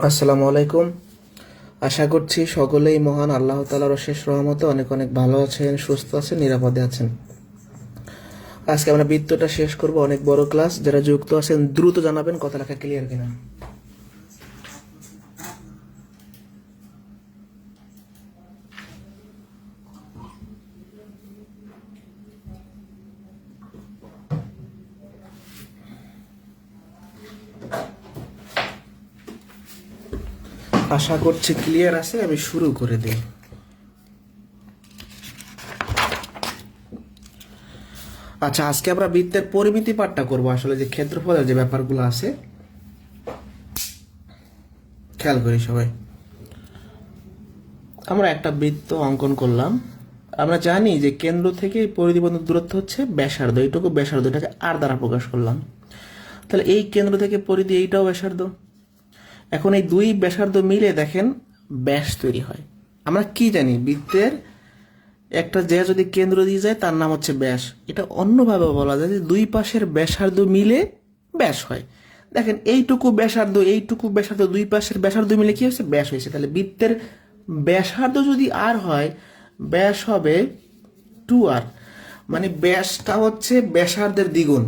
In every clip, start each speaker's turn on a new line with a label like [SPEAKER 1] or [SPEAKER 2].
[SPEAKER 1] আসসালামু আলাইকুম। আশা করছি সকলেই মহান আল্লাহ তাআলার অশেষ রহমতে অনেক অনেক ভালো আছেন, সুস্থ আছেন, নিরাপদে আছেন। আজকে আমরা বৃত্তটা শেষ করব, অনেক বড় ক্লাস। যারা যুক্ত আছেন দ্রুত জানাবেন কথা লেখা ক্লিয়ার কিনা। আশা করছি ক্লিয়ার আছে, আমি শুরু করে দিই। আচ্ছা, আজকে আমরা বৃত্তের পরিমিতি পাঠটা করব। আসলে যে ক্ষেত্রফলের যে ব্যাপারগুলো আছে খেয়াল করি সবাই। আমরা একটা বৃত্ত অঙ্কন করলাম। আমরা জানি যে কেন্দ্র থেকে পরিধি পর্যন্ত দূরত্ব হচ্ছে ব্যাসার্ধ। এইটুকু ব্যাসার্ধ, এটাকে আর দ্বারা প্রকাশ করলাম। তাহলে এই কেন্দ্র থেকে পরিধি, এইটাও ব্যাসার্ধ। এখন এই দুই ব্যাসার্ধ মিলে দেখেন ব্যাস তৈরি হয়। আমরা কি জানি, বৃত্তের একটা যে যদি কেন্দ্র দিয়ে যায় তার নাম হচ্ছে ব্যাস। এটা অন্যভাবে বলা যায় যে দুই পাশের ব্যাসার্ধ মিলে ব্যাস হয়। দেখেন এইটুকু ব্যাসার্ধ, এইটুকু ব্যাসার্ধ, দুই পাশের ব্যাসার্ধ মিলে কি হয়েছে? ব্যাস হয়েছে। তাহলে বৃত্তের ব্যাসার্ধ যদি আর হয়, ব্যাস হবে 2r। মানে ব্যাসটা হচ্ছে ব্যাসার্ধের দ্বিগুণ।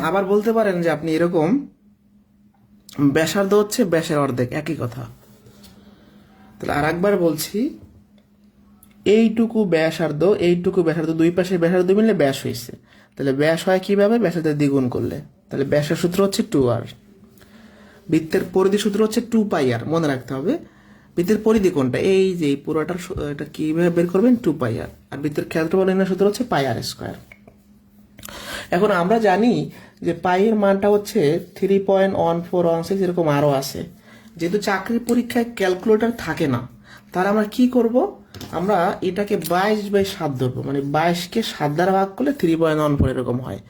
[SPEAKER 1] আবার বলতে পারেন যে আপনি এরকম, ব্যাসার্ধ হচ্ছে ব্যাসের অর্ধেক, একই কথা। তাহলে আর একবার বলছি, এইটুকু ব্যাসার্ধ দুই পাশে ব্যাসার্ধ মিলে ব্যাস হয়েছে। তাহলে ব্যাস হয় কিভাবে? ব্যাসার্ধের দ্বিগুণ করলে। তাহলে ব্যাসের সূত্র হচ্ছে 2r। বৃত্তের পরিধি সূত্র হচ্ছে 2πr, মনে রাখতে হবে। বৃত্তের পরিধি কোনটা? এই যে পুরোটার এটা কিভাবে বের করবেন? 2πr। আর বৃত্তের ক্ষেত্রফল নির্ণয় সূত্র হচ্ছে πr²। এখন আমরা জানি যে পাইয়ের মানটা হচ্ছে 3.1416, এরকম আরও আছে। যেহেতু চাকরির পরীক্ষায় ক্যালকুলেটর থাকে না, তাহলে আমরা কি করব? আমরা এটাকে 22/7 ধরবো। মানে 22কে 7 দ্বারা ভাগ করলে 3.14 এরকম হয়।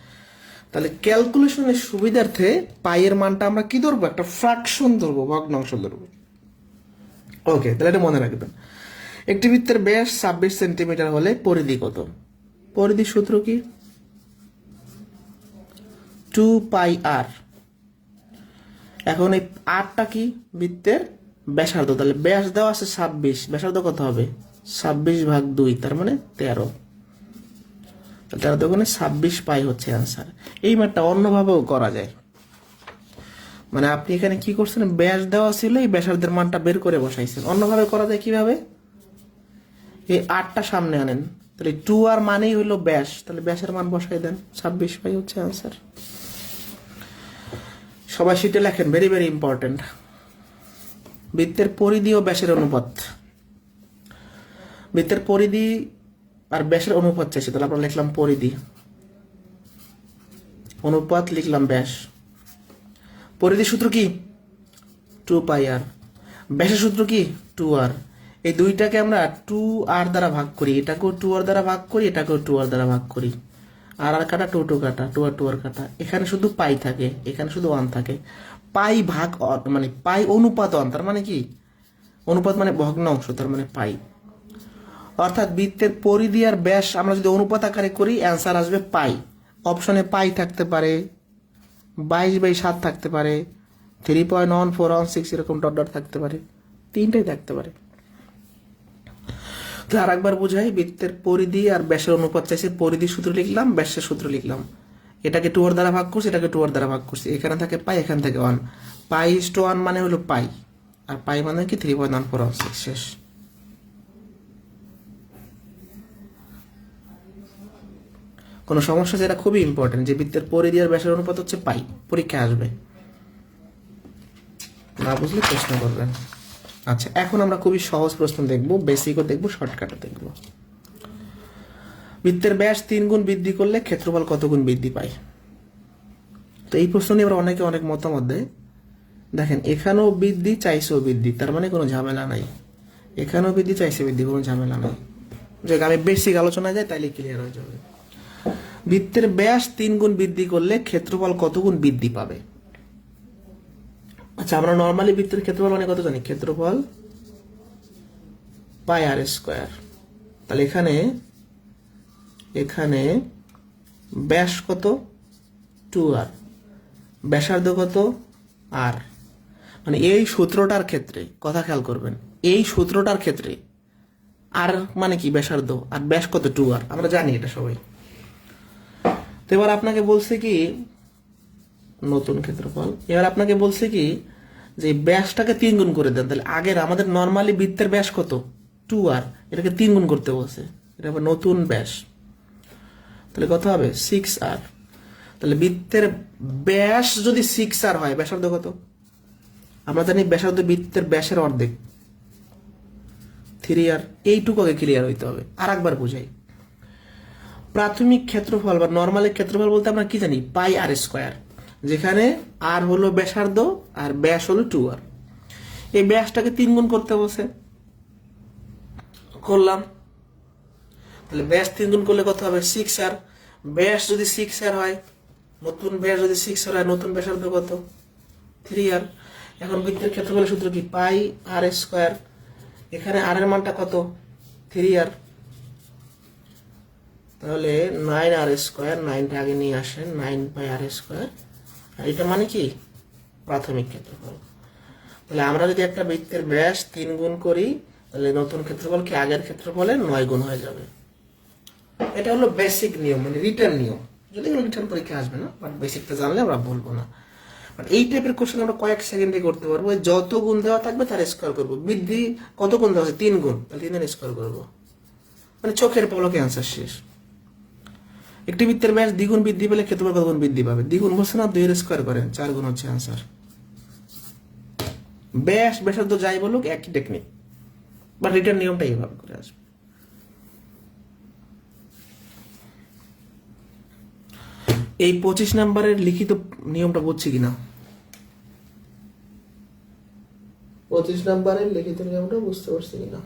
[SPEAKER 1] তাহলে ক্যালকুলেশনের সুবিধার্থে পাইয়ের মানটা আমরা কি ধরবো? একটা ফ্র্যাকশন ধরবো, ভগ্নাংশ ধরবো। ওকে, তাহলে এটা মনে রাখবেন। একটি বৃত্তের ব্যাস 26 সেন্টিমিটার হলে পরিধি কত? পরিধির সূত্র কি? 2πr। এখন এই আরটা কি? বৃত্তের ব্যাসার্ধ। তাহলে ব্যাস দেওয়া আছে 26, ব্যাসার্ধ কত হবে? 26/2, তার মানে 13। 13 দোকানে 26 পাই হচ্ছে অ্যান্সার। এই মানটা অন্যভাবেও করা যায়। মানে আপনি এখানে কি করছেন? ব্যাস দেওয়া ছিল, এই ব্যাসার্ধের মানটা বের করে বসাইছেন। অন্যভাবে করা যায় কিভাবে? এই আরটা সামনে আনেন, তাহলে 2r মানেই হলো ব্যাস। তাহলে ব্যাসের মান বসাই দেন, 26 পাই হচ্ছে অ্যান্সার। সবাই সেটা লেখেন, ভেরি ভেরি ইম্পর্টেন্ট। বৃত্তের পরিধি ও ব্যাসের অনুপাত। বৃত্তের পরিধি আর ব্যাসের অনুপাত চাইছে, তাহলে আমরা লিখলাম পরিধি, অনুপাত লিখলাম ব্যাস। পরিধির সূত্র কি? 2πr। ব্যাসের সূত্র কি? 2r। এই দুইটাকে আমরা 2r দ্বারা ভাগ করি, এটাকেও 2r দ্বারা ভাগ করি, এটাকেও 2r দ্বারা ভাগ করি। আর আর কাটা, 2 কাটা, 2 কাটা। এখানে শুধু পাই থাকে, এখানে শুধু 1 থাকে। পাই ভাগ মানে পাই অনুপাত 1, তার মানে কি? অনুপাত মানে ভগ্নাংশ, তার মানে পাই। অর্থাৎ বৃত্তের পরিধি আর ব্যাস আমরা যদি অনুপাত আকারে করি, অ্যান্সার আসবে পাই। অপশনে পাই থাকতে পারে, 22/7 থাকতে পারে, 3.1416 এরকম ডট ডট থাকতে পারে, তিনটাই থাকতে পারে। তো আর একবার বুঝাই, বৃত্তের পরিধি আর ব্যাসের অনুপাত চাইছে। পরিধির সূত্র লিখলাম, ব্যাসের সূত্র লিখলাম। এটাকে 2r দ্বারা ভাগ করছি, এটাকে 2r দ্বারা ভাগ করছি। এখানে থাকে পাই, এখানে থাকে 1। π/1 মানে হলো পাই, আর পাই মানে কি? 3.1416। শেষ। কোনো সমস্যা? যেটা খুবই ইম্পর্টেন্ট, যে বৃত্তের পরিধি আর ব্যাসের অনুপাত হচ্ছে পাই। পরীক্ষায় আসবে, না বুঝলে প্রশ্ন করবেন। আচ্ছা, এখন আমরা খুবই সহজ প্রশ্ন দেখব, বেসিকও দেখব, শর্টকাটও দেখব। বৃত্তের ব্যাস 3 গুণ বৃদ্ধি করলে ক্ষেত্রফল কত গুণ বৃদ্ধি পায়? তো এই প্রশ্ন নিয়ে আমরা অনেকে অনেক মতামত দেয়। দেখেন, এখানেও বৃদ্ধি চাইছেও বৃদ্ধি, তার মানে কোনো ঝামেলা নাই। এখানেও বৃদ্ধি চাইছে বৃদ্ধি, কোনো ঝামেলা নাই। যদি আমি বেসিক আলোচনায় যাই তাইলে ক্লিয়ার হয়ে যাবে। বৃত্তের ব্যাস 3 গুণ বৃদ্ধি করলে ক্ষেত্রফল কত গুণ বৃদ্ধি পাবে? আচ্ছা, আমরা নর্মালি বৃত্তের ক্ষেত্রফল মানে কত জানি? ক্ষেত্রফল πr²। তাহলে এখানে ব্যাস কত? 2r। ব্যাসার্ধ কত? আর, মানে এই সূত্রটার ক্ষেত্রে কথা খেয়াল করবেন, এই সূত্রটার ক্ষেত্রে আর মানে কি ব্যাসার্ধ, আর ব্যাস কত 2r, আমরা জানি এটা সবাই। তো এবার আপনাকে বলছে কি নতুন ক্ষেত্রফল, এবার আপনাকে বলছে কি যে ব্যাসটাকে 3 গুণ করে দেন। তাহলে আগের আমাদের নর্মালি বৃত্তের ব্যাস কত 2r, এটাকে 3 গুণ করতে বলছে, এটা হবে নতুন ব্যাস। তাহলে কত হবে 6r। তাহলে বৃত্তের ব্যাস যদি 6r হয়, ব্যাসার্ধ কত? আমরা জানি ব্যাসার্ধ বৃত্তের ব্যাসের অর্ধেক 3r। এইটুকু আগে ক্লিয়ার হইতে হবে। আর একবার বুঝাই, প্রাথমিক ক্ষেত্রফল বা নর্মালের ক্ষেত্রফল বলতে আমরা কি জানি, পাই আর স্কোয়ার, যেখানে আর হলো ব্যাসার্ধ আর ব্যাস হলো 2r। এই ব্যাসটাকে 3 গুণ করতে বসে করলাম। তাহলে ব্যাস 3 গুণ করলে কত হবে 6r। ব্যাস যদি 6r হয়, নতুন ব্যাস যদি 6r হয়, নতুন ব্যাসার্ধ কত 3r। এখন বৃত্তের ক্ষেত্রফলের সূত্র কি, পাই আর স্কোয়ার, এখানে আর এর মানটা কত 3r। তাহলে 9r স্কোয়ার, 9টা আগে নিয়ে আসেন, 9 পাই আর স্কোয়ার। আর এটা মানে কি প্রাথমিক ক্ষেত্রফল। তাহলে আমরা যদি একটা বৃত্তের ব্যাস 3 গুণ করি, তাহলে নতুন ক্ষেত্রফল কি আগের ক্ষেত্রফলের 9 গুণ হয়ে যাবে। এটা হলো বেসিক নিয়ম, মানে রিটার্ন নিয়ম। যদি রিটার্ন পরীক্ষা আসবে না, বাট বেসিকটা জানলে আমরা বলবো না। বাট এই টাইপের কোশ্চেন আমরা কয়েক সেকেন্ডে করতে পারবো। যত গুণ দেওয়া থাকবে তার স্কোয়ার করবো। বৃদ্ধি কত গুণ দেওয়া আছে 3 গুণ, তাহলে 3 এর স্কোয়ার করবো, মানে চোখের পলকে অ্যান্সার শেষ। একটি বৃত্তের ব্যাস দ্বিগুণ বৃদ্ধি পেলে ক্ষেত্রফল কত গুণ বৃদ্ধি পাবে? দ্বিগুণ বলছে না, 2 এর স্কোয়ার করেন, 4 গুণ হচ্ছে অ্যান্সার। ব্যাস ব্যাসার্ধ যাই বলুক একই টেকনিক, বাট রিটার্ন নিয়মটা এইভাবে করে আসবে। এই 25 নাম্বারের লিখিত নিয়মটা বুঝছি কিনা? 25 নাম্বারের লিখিত নিয়মটা বুঝতে পারছি কিনা?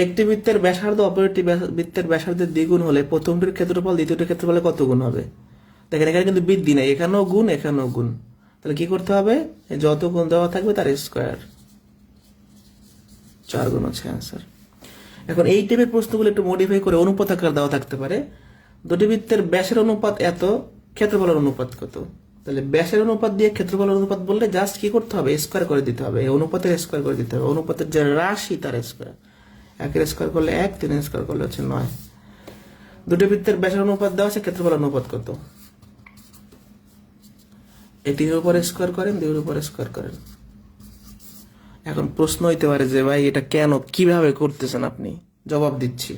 [SPEAKER 1] একটি বৃত্তের ব্যাসার্ধ অপর একটি বৃত্তের ব্যাসার্ধের দ্বিগুণ হলে প্রথমটির ক্ষেত্রফল দ্বিতীয়টির ক্ষেত্রফলে কত গুণ হবে? দেখেন এখানে কিন্তু বৃদ্ধি নাই, এখানেও গুণ এখানেও গুণ। তাহলে কি করতে হবে, যত গুণ দেওয়া থাকবে তার স্কোয়ার, 4 গুণ হচ্ছে অ্যান্সার। এখন এই টাইপের প্রশ্নগুলো একটু মডিফাই করে অনুপাত আকার দেওয়া থাকতে পারে। দুটি বৃত্তের ব্যাসের অনুপাত এত, ক্ষেত্রফলের অনুপাত কত? তাহলে ব্যাসের অনুপাত দিয়ে ক্ষেত্রফলের অনুপাত বললে জাস্ট কি করতে হবে, স্কোয়ার করে দিতে হবে। এই অনুপাতের স্কোয়ার করে দিতে হবে, অনুপাতের যে রাশি তার স্কোয়ার। 1 এর স্কোয়ার করলে 1, 3 এর স্কোয়ার করলে হচ্ছে 9। দুটি বৃত্তের ব্যাসের অনুপাত দেওয়া আছে, ক্ষেত্রফলের অনুপাত কত? এই 3 এর উপর স্কোয়ার করেন, 2 এর উপর স্কোয়ার করেন। এখন প্রশ্ন হইতে পারে যে ভাই এটা কেন, কিভাবে করতেছেন আপনি? জবাব দিচ্ছি,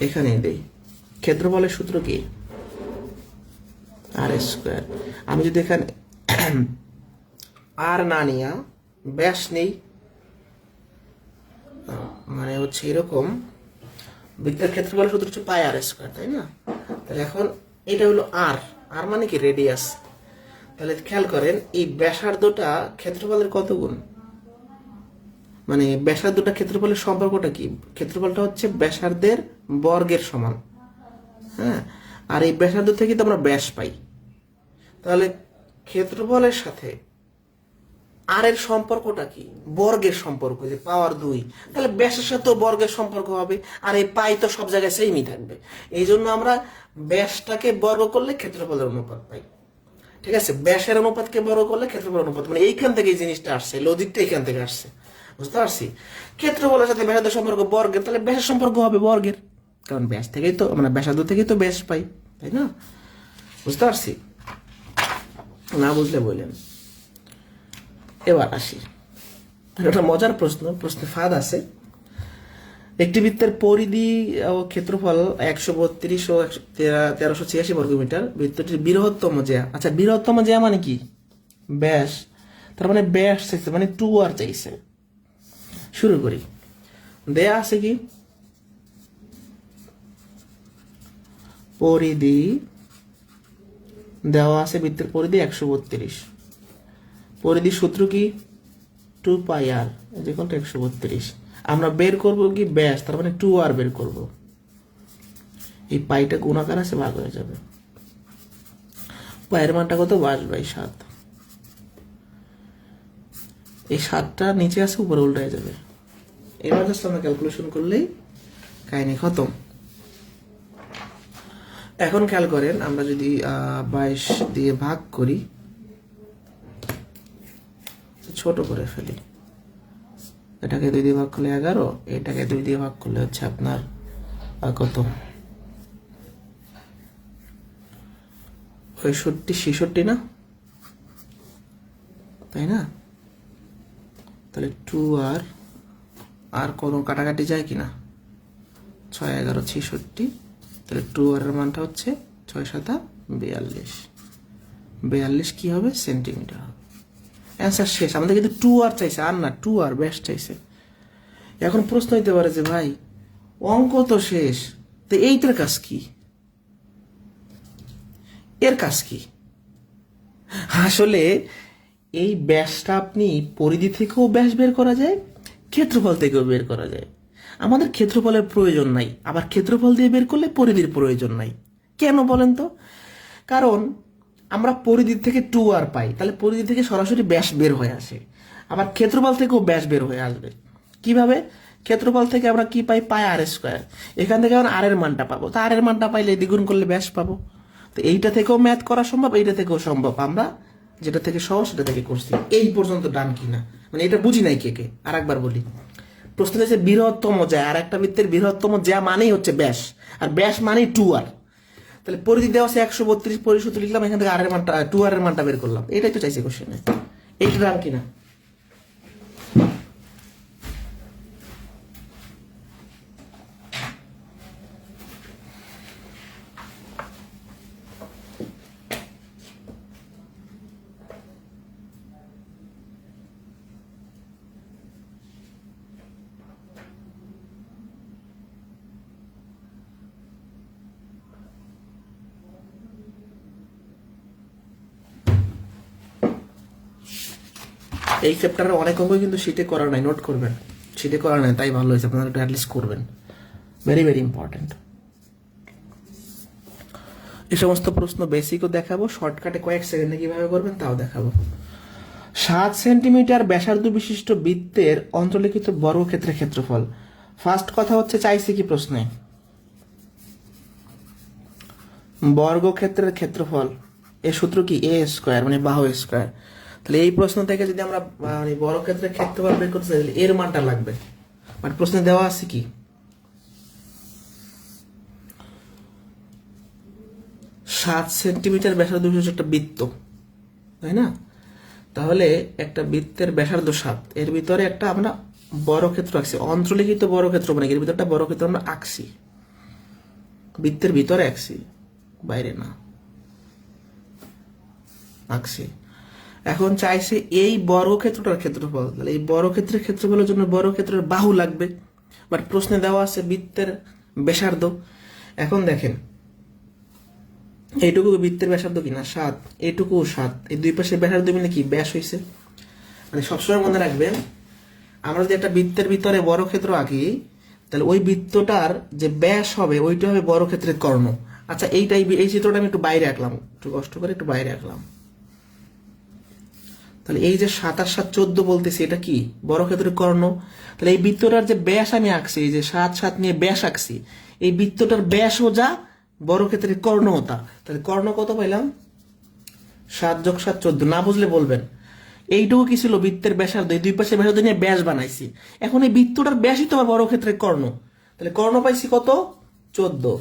[SPEAKER 1] এখানেই দেই। ক্ষেত্রফলের সূত্র কি, আর স্কোয়ার। আমি যদি এখানে আর না নিয়া ব্যাস নেই, মানে হচ্ছে এরকম, বৃত্তের ক্ষেত্রফলের সূত্র হচ্ছে পাই আর স্কোয়ার, তাই না? তাহলে এখন এটা হলো আর, আর মানে কি রেডিয়াস। তাহলে খেয়াল করেন এই ব্যাসার্ধটা ক্ষেত্রফলের কত গুণ, মানে ব্যাসার্ধটা ক্ষেত্রফলের সম্পর্কটা কি? ক্ষেত্রফলটা হচ্ছে ব্যাসার্ধের বর্গের সমান, হ্যাঁ। আর এই ব্যাসার্ধ থেকে তো আমরা ব্যাস পাই। তাহলে ক্ষেত্রফলের সাথে আর এর সম্পর্কটা কি, বর্গের সম্পর্ক, যে পাওয়ার 2। তাহলে ব্যাসের সাথেও বর্গের সম্পর্ক হবে, আর এই পাই তো সব জায়গায় সেমই থাকবে। এই জন্য আমরা ব্যাসটাকে বর্গ করলে ক্ষেত্রফলের অনুপাত পাই, ঠিক আছে? ব্যাসের অনুপাতকে বর্গ করলে ক্ষেত্রফলের অনুপাত, মানে এইখান থেকে এই জিনিসটা আসছে, লজিকটা এইখান থেকে আসছে, বুঝতে পারছি? ক্ষেত্রফলের সাথে ব্যাসার্ধের সম্পর্ক বর্গের, তাহলে ব্যাসের সম্পর্ক হবে বর্গের, কারণ ব্যাস থেকেই তো, মানে ব্যাসার্ধ থেকেই তো ব্যাস পাই, তাই না? বুঝতে পারছি? না বুঝলে বললেন। এবার আসি, একটা মজার প্রশ্ন, প্রশ্নে ফাঁদ আছে। একটি বৃত্তের পরিধি ও ক্ষেত্রফল 132 ও 1386 বর্গমিটার। বৃত্তটির বৃহত্তম জ্যা, আচ্ছা বৃহত্তম জ্যা মানে কি, ব্যাস। তার মানে ব্যাস চাইছে, মানে 2r চাইছে। শুরু করি, দেয়া আছে কি পরিধি দেওয়া আছে, বৃত্তের পরিধি 132। পরিধির সূত্র কি 2πr = 132। আমরা বের করব কি ব্যাস, তার মানে 2r বের করব। এই পাইটা গুণাকার আছে, ভাগ হয়ে যাবে। পায়ের মানটা কত 22/7। এই 7টা নিচে আছে, উপরে উল্টে যাবে। এবার জাস্ট আমরা ক্যালকুলেশন করলেই কাহিনী খতম। এখন খেয়াল করেন, আমরা যদি 22 দিয়ে ভাগ করি, ছোট করে ফেলি, এটাকে 2 দিয়ে ভাগ করলে 11, এটাকে 2 দিয়ে ভাগ করলে হচ্ছে আপনার কত 66 না, তাই না? তাহলে 2r, আর কোনো কাটাকাটি যায় কিনা, 6 11 66, তাহলে 2r এর মানটা হচ্ছে 6 7 42। 42 কি হবে? সেন্টিমিটার হবে। অ্যান্সার শেষ। আমাদের কিন্তু 2r চাইছে, আর না 2r ব্যাস চাইছে। এখন প্রশ্ন হইতে পারে যে ভাই অঙ্ক তো শেষ, তো এইটার কাজ কি, এর কাজ কি? আসলে এই ব্যাসটা আপনি পরিধি থেকেও ব্যাস বের করা যায়, ক্ষেত্রফল থেকেও বের করা যায়। আমাদের ক্ষেত্রফলের প্রয়োজন নাই, আবার ক্ষেত্রফল দিয়ে বের করলে পরিধির প্রয়োজন নাই। কেন বলেন তো? কারণ আমরা পরিধি থেকে 2r পাই, তাহলে পরিধি থেকে সরাসরি ব্যাস বের হয়ে আসে। আবার ক্ষেত্রফল থেকেও ব্যাস বের হয়ে আসবে। কিভাবে? ক্ষেত্রফল থেকে আমরা কি পাই? পাই r²। এখান থেকে আমরা r এর মানটা পাবো, তো r এর মানটা পাইলে দ্বিগুণ করলে ব্যাস পাবো। তো এইটা থেকেও ম্যাথ করা সম্ভব, এইটা থেকেও সম্ভব। আমরা যেটা থেকে সহজ সেটা থেকে করছি। এই পর্যন্ত ডান কিনা, মানে এটা বুঝি নাই কে কে। আর একবার বলি, প্রশ্ন হচ্ছে বৃহত্তম জ্যা, আর একটা বৃত্তের বৃহত্তম জ্যা মানেই হচ্ছে ব্যাস, আর ব্যাস মানেই 2r। তাহলে পরিধি দেওয়া আছে 132, পরিসূত্র লিখলাম, এখান থেকে r এর মানটা 2r এর মানটা বের করলাম। এটাই তো চাইছে কোশ্চেনে। এইটা ডান কিনা? এই চ্যাপ্টারের অনেক অঙ্ক কিন্তু শীটে করা নাই, নোট করবেন। শীটে করা নাই, তাই ভালো হয়েছে, আপনারা একটু অ্যাটলিস্ট করবেন। Very very important. এই সমস্ত প্রশ্ন বেসিকও দেখাবো, শর্টকাটে কয়েক সেকেন্ডে কিভাবে করবেন তাও দেখাবো। 7 সেন্টিমিটার ব্যাসার্ধ বিশিষ্ট বৃত্তের অন্তর্লিখিত বর্গক্ষেত্রের ক্ষেত্রফল। ফার্স্ট কথা হচ্ছে চাইছে কি প্রশ্নে? বর্গক্ষেত্রের ক্ষেত্রফল। এর সূত্র কি? a², মানে বাহু স্কয়ার। তাহলে এই প্রশ্ন থেকে যদি আমরা মানে বর্গক্ষেত্রের ক্ষেত্রফল বের করতে চাই, এর মানটা লাগবে। বাট প্রশ্নে দেওয়া আছে কি 7 সেন্টিমিটার ব্যাসার্ধ বিশিষ্ট একটা বৃত্ত, তাই না? তাহলে একটা বৃত্তের ব্যাসার্ধ 7, এর ভিতরে একটা আমরা বর্গক্ষেত্র আঁকছি, অন্তর্লিখিত বর্গক্ষেত্র, মানে এর ভিতরে একটা বর্গক্ষেত্র আমরা আঁকছি, বৃত্তের ভিতরে আঁকছি, বাইরে না, আঁকছি। এখন চাইছে এই বর্গক্ষেত্রটার ক্ষেত্রফল। তাহলে এই বর্গক্ষেত্রের ক্ষেত্রফলের জন্য বর্গক্ষেত্রের বাহু লাগবে, বাট প্রশ্নে দেওয়া আছে বৃত্তের ব্যাসার্ধ। এখন দেখেন, এইটুকু বৃত্তের ব্যাসার্ধ কিনা 7, এইটুকু 7, এই দুই পাশে ব্যাসার্ধ মিলে কি ব্যাস হয়েছে। মানে সবসময় মনে রাখবেন, আমরা যদি একটা বৃত্তের ভিতরে বর্গক্ষেত্র আঁকি, তাহলে ওই বৃত্তটার যে ব্যাস হবে ওইটা হবে বর্গক্ষেত্রের কর্ণ। আচ্ছা, এই চিত্রটা আমি একটু বাইরে আঁকলাম, একটু কষ্ট করে একটু বাইরে আঁকলাম। তাহলে এই যে 7 আর 7 14 বলতেছি, এটা কি? বর্গক্ষেত্রের কর্ণ। তাহলে এই বৃত্তটার যে ব্যাস আমি আঁকছি, এই যে 7 7 নিয়ে ব্যাস আঁকছি, এই বৃত্তটার ব্যাসও যা, বর্গক্ষেত্রের কর্ণও তা। তাহলে কর্ণ কত পাইলাম? 7 + 7 14। না বুঝলে বলবেন। এইটুকু কি ছিল? বৃত্তের ব্যাসার্ধ। এই দুই পাশে ব্যাসার্ধ নিয়ে ব্যাস বানাইছি। এখন এই বৃত্তটার ব্যাসই তো আমার বর্গক্ষেত্রের কর্ণ। তাহলে কর্ণ পাইছি কত? 14।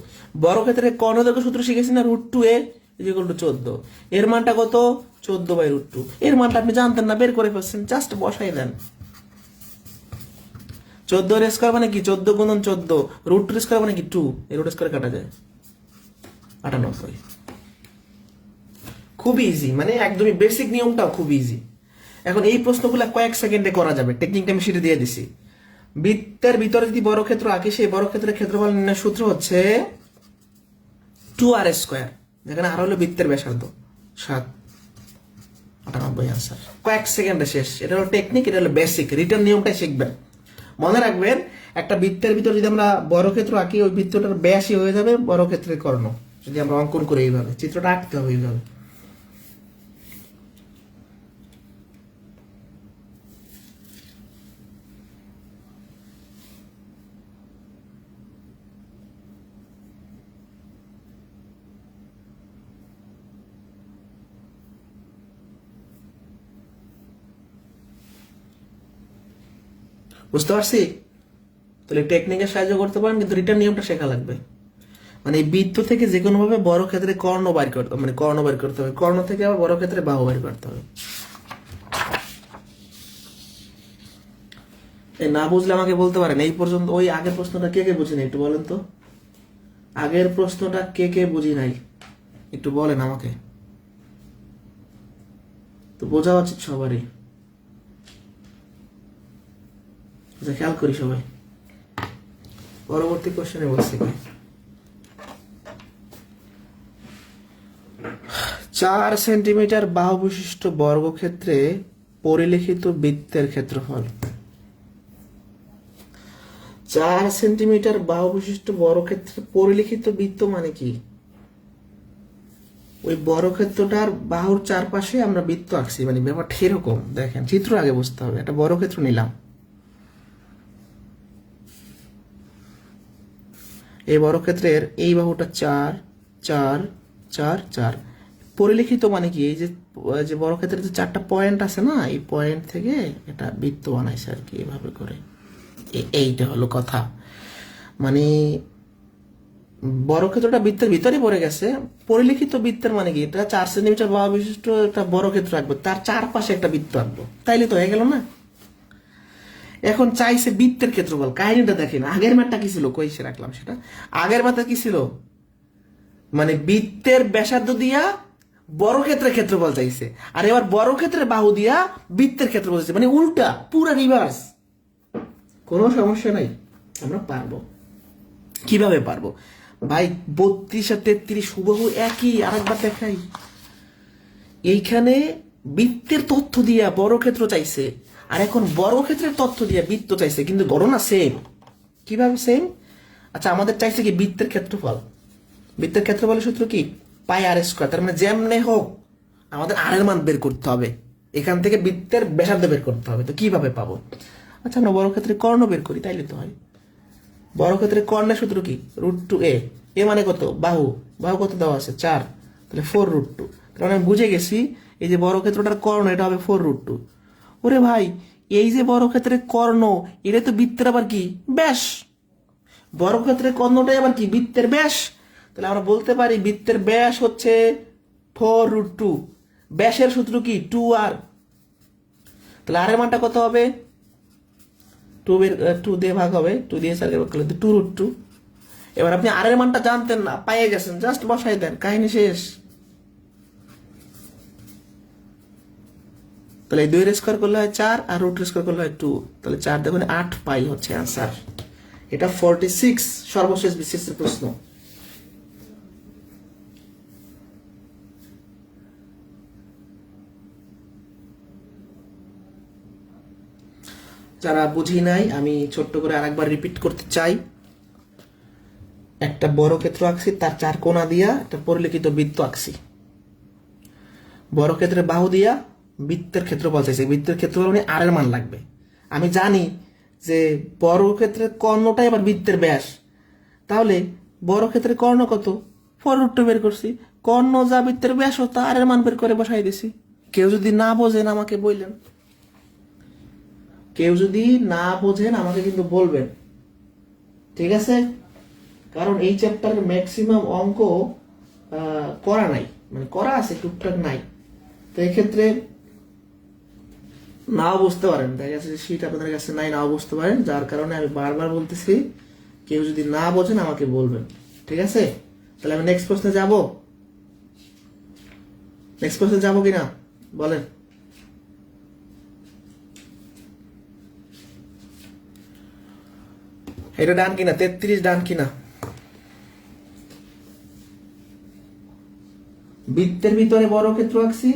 [SPEAKER 1] বর্গক্ষেত্রের কর্ণ দৈর্ঘ্য সূত্র শিখেছি না, √2a = 14। এর মানটা কত? 14/√2। এর মানটা আপনি জানতেন না, বের করে ফেলছেন, জাস্ট বসাই দেন। 14 এর স্কয়ার মানে কি? 14 × 14। √2 স্কয়ার মানে কি? 2। এই √2 স্কয়ার কাটা যায় 98। খুব ইজি, মানে একদমই বেসিক নিয়মটাও খুব ইজি। এখন এই প্রশ্নগুলো কয়েক সেকেন্ডে করা যাবে, টেকনিকটা আমি সেটা দিয়ে দিছি। বৃত্তের ভিতরে যদি বর্গক্ষেত্র আঁকি, সেই বর্গক্ষেত্রের ক্ষেত্রফল নির্ণয়ের সূত্র হচ্ছে 2r², যেখানে আর হলো বৃত্তের ব্যাসার্ধ। 798 আনসার। কয়েক সেকেন্ডে শেষ। এটা হলো টেকনিক, এটা হলো বেসিক। রিটার্ন নিয়মটাই শিখবেন। মনে রাখবেন, একটা বৃত্তের ভিতর যদি আমরা বর্গক্ষেত্র আঁকি, ওই বৃত্তটার ব্যাসই হয়ে যাবে বর্গক্ষেত্রের কর্ণ। যদি আমরা অঙ্কন করি এইভাবে, চিত্রটা আঁকতে হবে এইভাবে। বুঝতে পারছি? তাহলে টেকনিকের সাহায্য করতে পারেন, কিন্তু রিটার্ন নিয়মটা শেখা লাগবে। মানে এই বৃত্ত থেকে যে কোনো ভাবে বড় ক্ষেত্রে কর্ণ বাইর করতে হবে, মানে কর্ণ বাইর করতে হবে, কর্ণ থেকে আবার বড় ক্ষেত্রে বাহু বাইর করতে হবে। এই না বুঝলে আমাকে বলতে পারেন। এই পর্যন্ত ওই আগের প্রশ্নটা কে কে বুঝি নাই একটু বলেন তো। আগের প্রশ্নটা কে কে বুঝি নাই একটু বলেন আমাকে, তো বোঝা উচিত সবারই। আচ্ছা, খেয়াল করি সবাই। পরবর্তী কোশ্চেনে বলছি কি, 4 সেন্টিমিটার বাহু বিশিষ্ট বর্গক্ষেত্রে পরিলিখিত বৃত্তের ক্ষেত্রফল। 4 সেন্টিমিটার বাহু বিশিষ্ট বর্গক্ষেত্রে পরিলিখিত বৃত্ত মানে কি? ওই বর্গক্ষেত্রটার বাহুর চারপাশে আমরা বৃত্ত আঁকছি, মানে ব্যাপারটা এরকম। দেখেন, চিত্র আগে বুঝতে হবে। একটা বর্গক্ষেত্র নিলাম, এই বর্গক্ষেত্রের এই বাহুটা 4 4 4 4। পরিলিখিত মানে কি, এই যে যে বর্গক্ষেত্রের যে 4টা পয়েন্ট আছে না, এই পয়েন্ট থেকে এটা বৃত্ত বানাইছে আর কি, এভাবে করে। এইটা হলো কথা। মানে বর্গক্ষেত্রটা বৃত্তের ভিতরে পড়ে গেছে। পরিলিখিত বৃত্তের মানে কি, এটা 4 সেন্টিমিটার বাহু বিশিষ্ট একটা বর্গক্ষেত্র আঁকবো, তার চারপাশে একটা বৃত্ত আঁকবো, তাইলে তো হয়ে গেল না। এখন চাইছে বৃত্তের ক্ষেত্রফল। কাহিনীটা দেখেন, আগের ম্যাথটা কি ছিল, কইসে রাখলাম সেটা। আগের ম্যাথটা কি ছিল, মানে বৃত্তের ব্যাসার্ধ দিয়া বর্গক্ষেত্রের ক্ষেত্রফল চাইছে, আর এবার বর্গক্ষেত্রের বাহু দিয়া বৃত্তের ক্ষেত্রফল চাইছে, মানে উল্টা, পুরো রিভার্স। কোনো সমস্যা নাই, আমরা পারবো। কিভাবে পারবো ভাই? 32 আর 33 হুবহু একই। আরেকবার দেখাই, এইখানে বৃত্তের তথ্য দিয়া বর্গক্ষেত্র চাইছে, আর এখন বর্গক্ষেত্রের তথ্য দিয়া বৃত্ত চাইছে, কিন্তু গণনা সেম। কিভাবে সেম? আচ্ছা, আমাদের চাইছে কি বৃত্তের ক্ষেত্রফল। বৃত্তের ক্ষেত্রফলের সূত্র কি, πr²। তার মানে যেমনে হোক আমাদের আর এর মান বের করতে হবে, এখান থেকে বৃত্তের ব্যাসার্ধ বের করতে হবে। তো কিভাবে পাবো? আচ্ছা, আমরা বর্গক্ষেত্রের কর্ণ বের করি, তাইলে তো হয়। বর্গক্ষেত্রের কর্ণের সূত্র কি, √2a। এ মানে কত, বাহু। বাহু কত দেওয়া আছে, 4, তাহলে 4√2। তাহলে আমি বুঝে গেছি এই যে বর্গক্ষেত্রটার কর্ণ, এটা হবে 4√2। ওরে ভাই, এই যে বর্গক্ষেত্রের কর্ণ, এটা তো বৃত্তের আবার কি, ব্যাস। বর্গক্ষেত্রের কর্ণটাই আবার কি, বৃত্তের ব্যাস। তাহলে আমরা বলতে পারি বৃত্তের ব্যাস হচ্ছে 4√2। ব্যাসের সূত্র কি, 2r। তাহলে আর এর মানটা কত হবে, 2 দিয়ে ভাগ হবে, 2 দিয়ে 4 ভাগ করলে 2√2। এবার আপনি আর এর মানটা জানতেন না, পাইয়ে গেছেন, জাস্ট বসাই দেন, কাহিনী শেষ। তাহলে এই 2 করলে হয় 4, আর √2 করলে হয় 2। তাহলে 4 দেখুন 8 পাই হচ্ছে আনসার। এটা 46 সর্বশেষ বিসিএস প্রশ্ন। যারা বুঝি নাই, আমি ছোট্ট করে আরেকবার রিপিট করতে চাই। একটা বর্গক্ষেত্র আঁকছি, তার 4 কোণা দিয়া একটা পরিলিখিত বৃত্ত আঁকছি। বর্গক্ষেত্রের বাহু দিয়া বৃত্তের ক্ষেত্রফল চাইছে। বৃত্তের ক্ষেত্রফল মানে আর এর মান লাগবে। আমি জানি যে বর্গক্ষেত্রের কর্ণটাই আবার বৃত্তের ব্যাস, তাহলে বর্গক্ষেত্রের কর্ণ কত, 4√2 বের করছি। কর্ণ যা বৃত্তের ব্যাস হতো, আর এর মান বের করে বসাই দিছি। কেউ যদি না বোঝেন আমাকে বললেন, কেউ যদি না বোঝেন আমাকে কিন্তু বলবেন, ঠিক আছে? কারণ এই চ্যাপ্টারের ম্যাক্সিমাম অঙ্ক করা নাই, মানে করা আছে টুকটাক নাই। তো এক্ষেত্রে নাও বুঝতে পারেন, দেখা যাচ্ছে যে শীট আপনাদের কাছে নাই, নাও বুঝতে পারেন। যার কারণে আমি বারবার বলতেছি, কেউ যদি না বোঝেন আমাকে বলবেন, ঠিক আছে? তাহলে আমি নেক্সট প্রশ্নে যাব। নেক্সট প্রশ্নে যাবো কিনা বলেন? এটা ডান কিনা, 33 ডান কিনা? বৃত্তের ভিতরে বর্গক্ষেত্র আঁকছি,